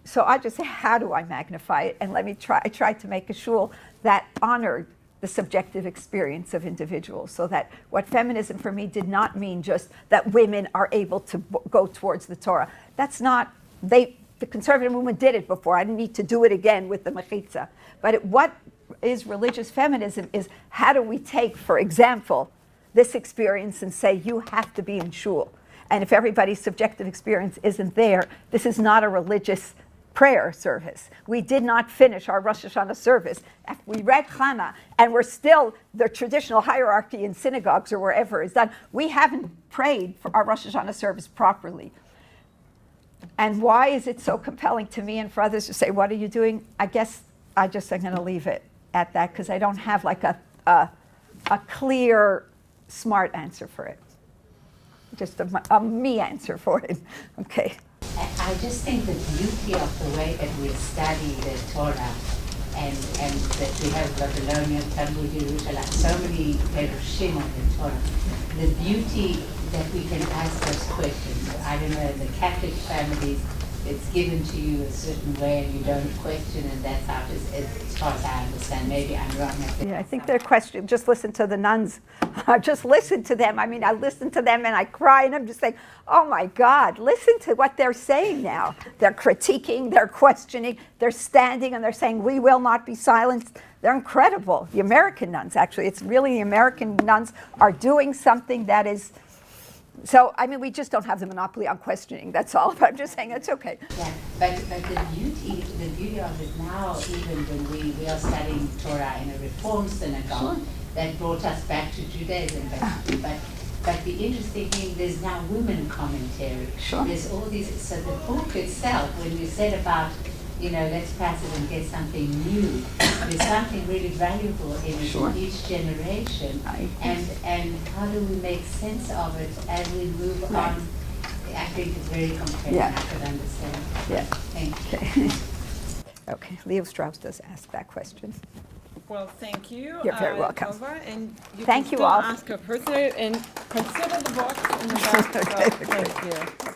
So I just say, how do I magnify it? And I tried to make a shul that honored the subjective experience of individuals, so that what feminism for me did not mean just that women are able to go towards the Torah. That's not, the conservative movement did it before. I didn't need to do it again with the mechitza. But what is religious feminism is, how do we take, for example, this experience and say, you have to be in shul. And if everybody's subjective experience isn't there, this is not a religious prayer service. We did not finish our Rosh Hashanah service. We read Chana, and we're still, the traditional hierarchy in synagogues or wherever is done. We haven't prayed for our Rosh Hashanah service properly. And why is it so compelling to me and for others to say, what are you doing? I guess I just am going to leave it at that because I don't have like a clear, smart answer for it. Just a me answer for it. Okay. I just think the beauty of the way that we study the Torah and that we have Babylonian, Talmud, Yerushalayim, so many Perushim of the Torah, the beauty that we can ask those questions. I don't know, in the Catholic families, it's given to you a certain way and you don't question, and that's how it is, as far as I understand. Maybe I'm wrong. Yeah, I think their question, just listen to the nuns. Just listen to them. I mean, I listen to them and I cry and I'm just saying, oh my God, listen to what they're saying now. They're critiquing, they're questioning, they're standing and they're saying, we will not be silenced. They're incredible. The American nuns, actually. It's really the American nuns are doing something that is. So, I mean, we just don't have the monopoly on questioning, that's all. But I'm just saying it's okay. Yeah, but the beauty of it now, even when we are studying Torah in a Reform synagogue, that brought us back to Judaism. But the interesting thing, there's now women commentary. Sure. There's all these, so the book itself, when you said about, let's pass it and get something new, there's something really valuable in it in each generation. And how do we make sense of it as we move on? I think it's very compelling. I could understand. Yeah. Thank you. Okay, Leo Strauss does ask that question. Well, thank you. You're very welcome. Tova, and you Thank can you still all. ask her personally, and consider the box in the back. Okay, Thank you.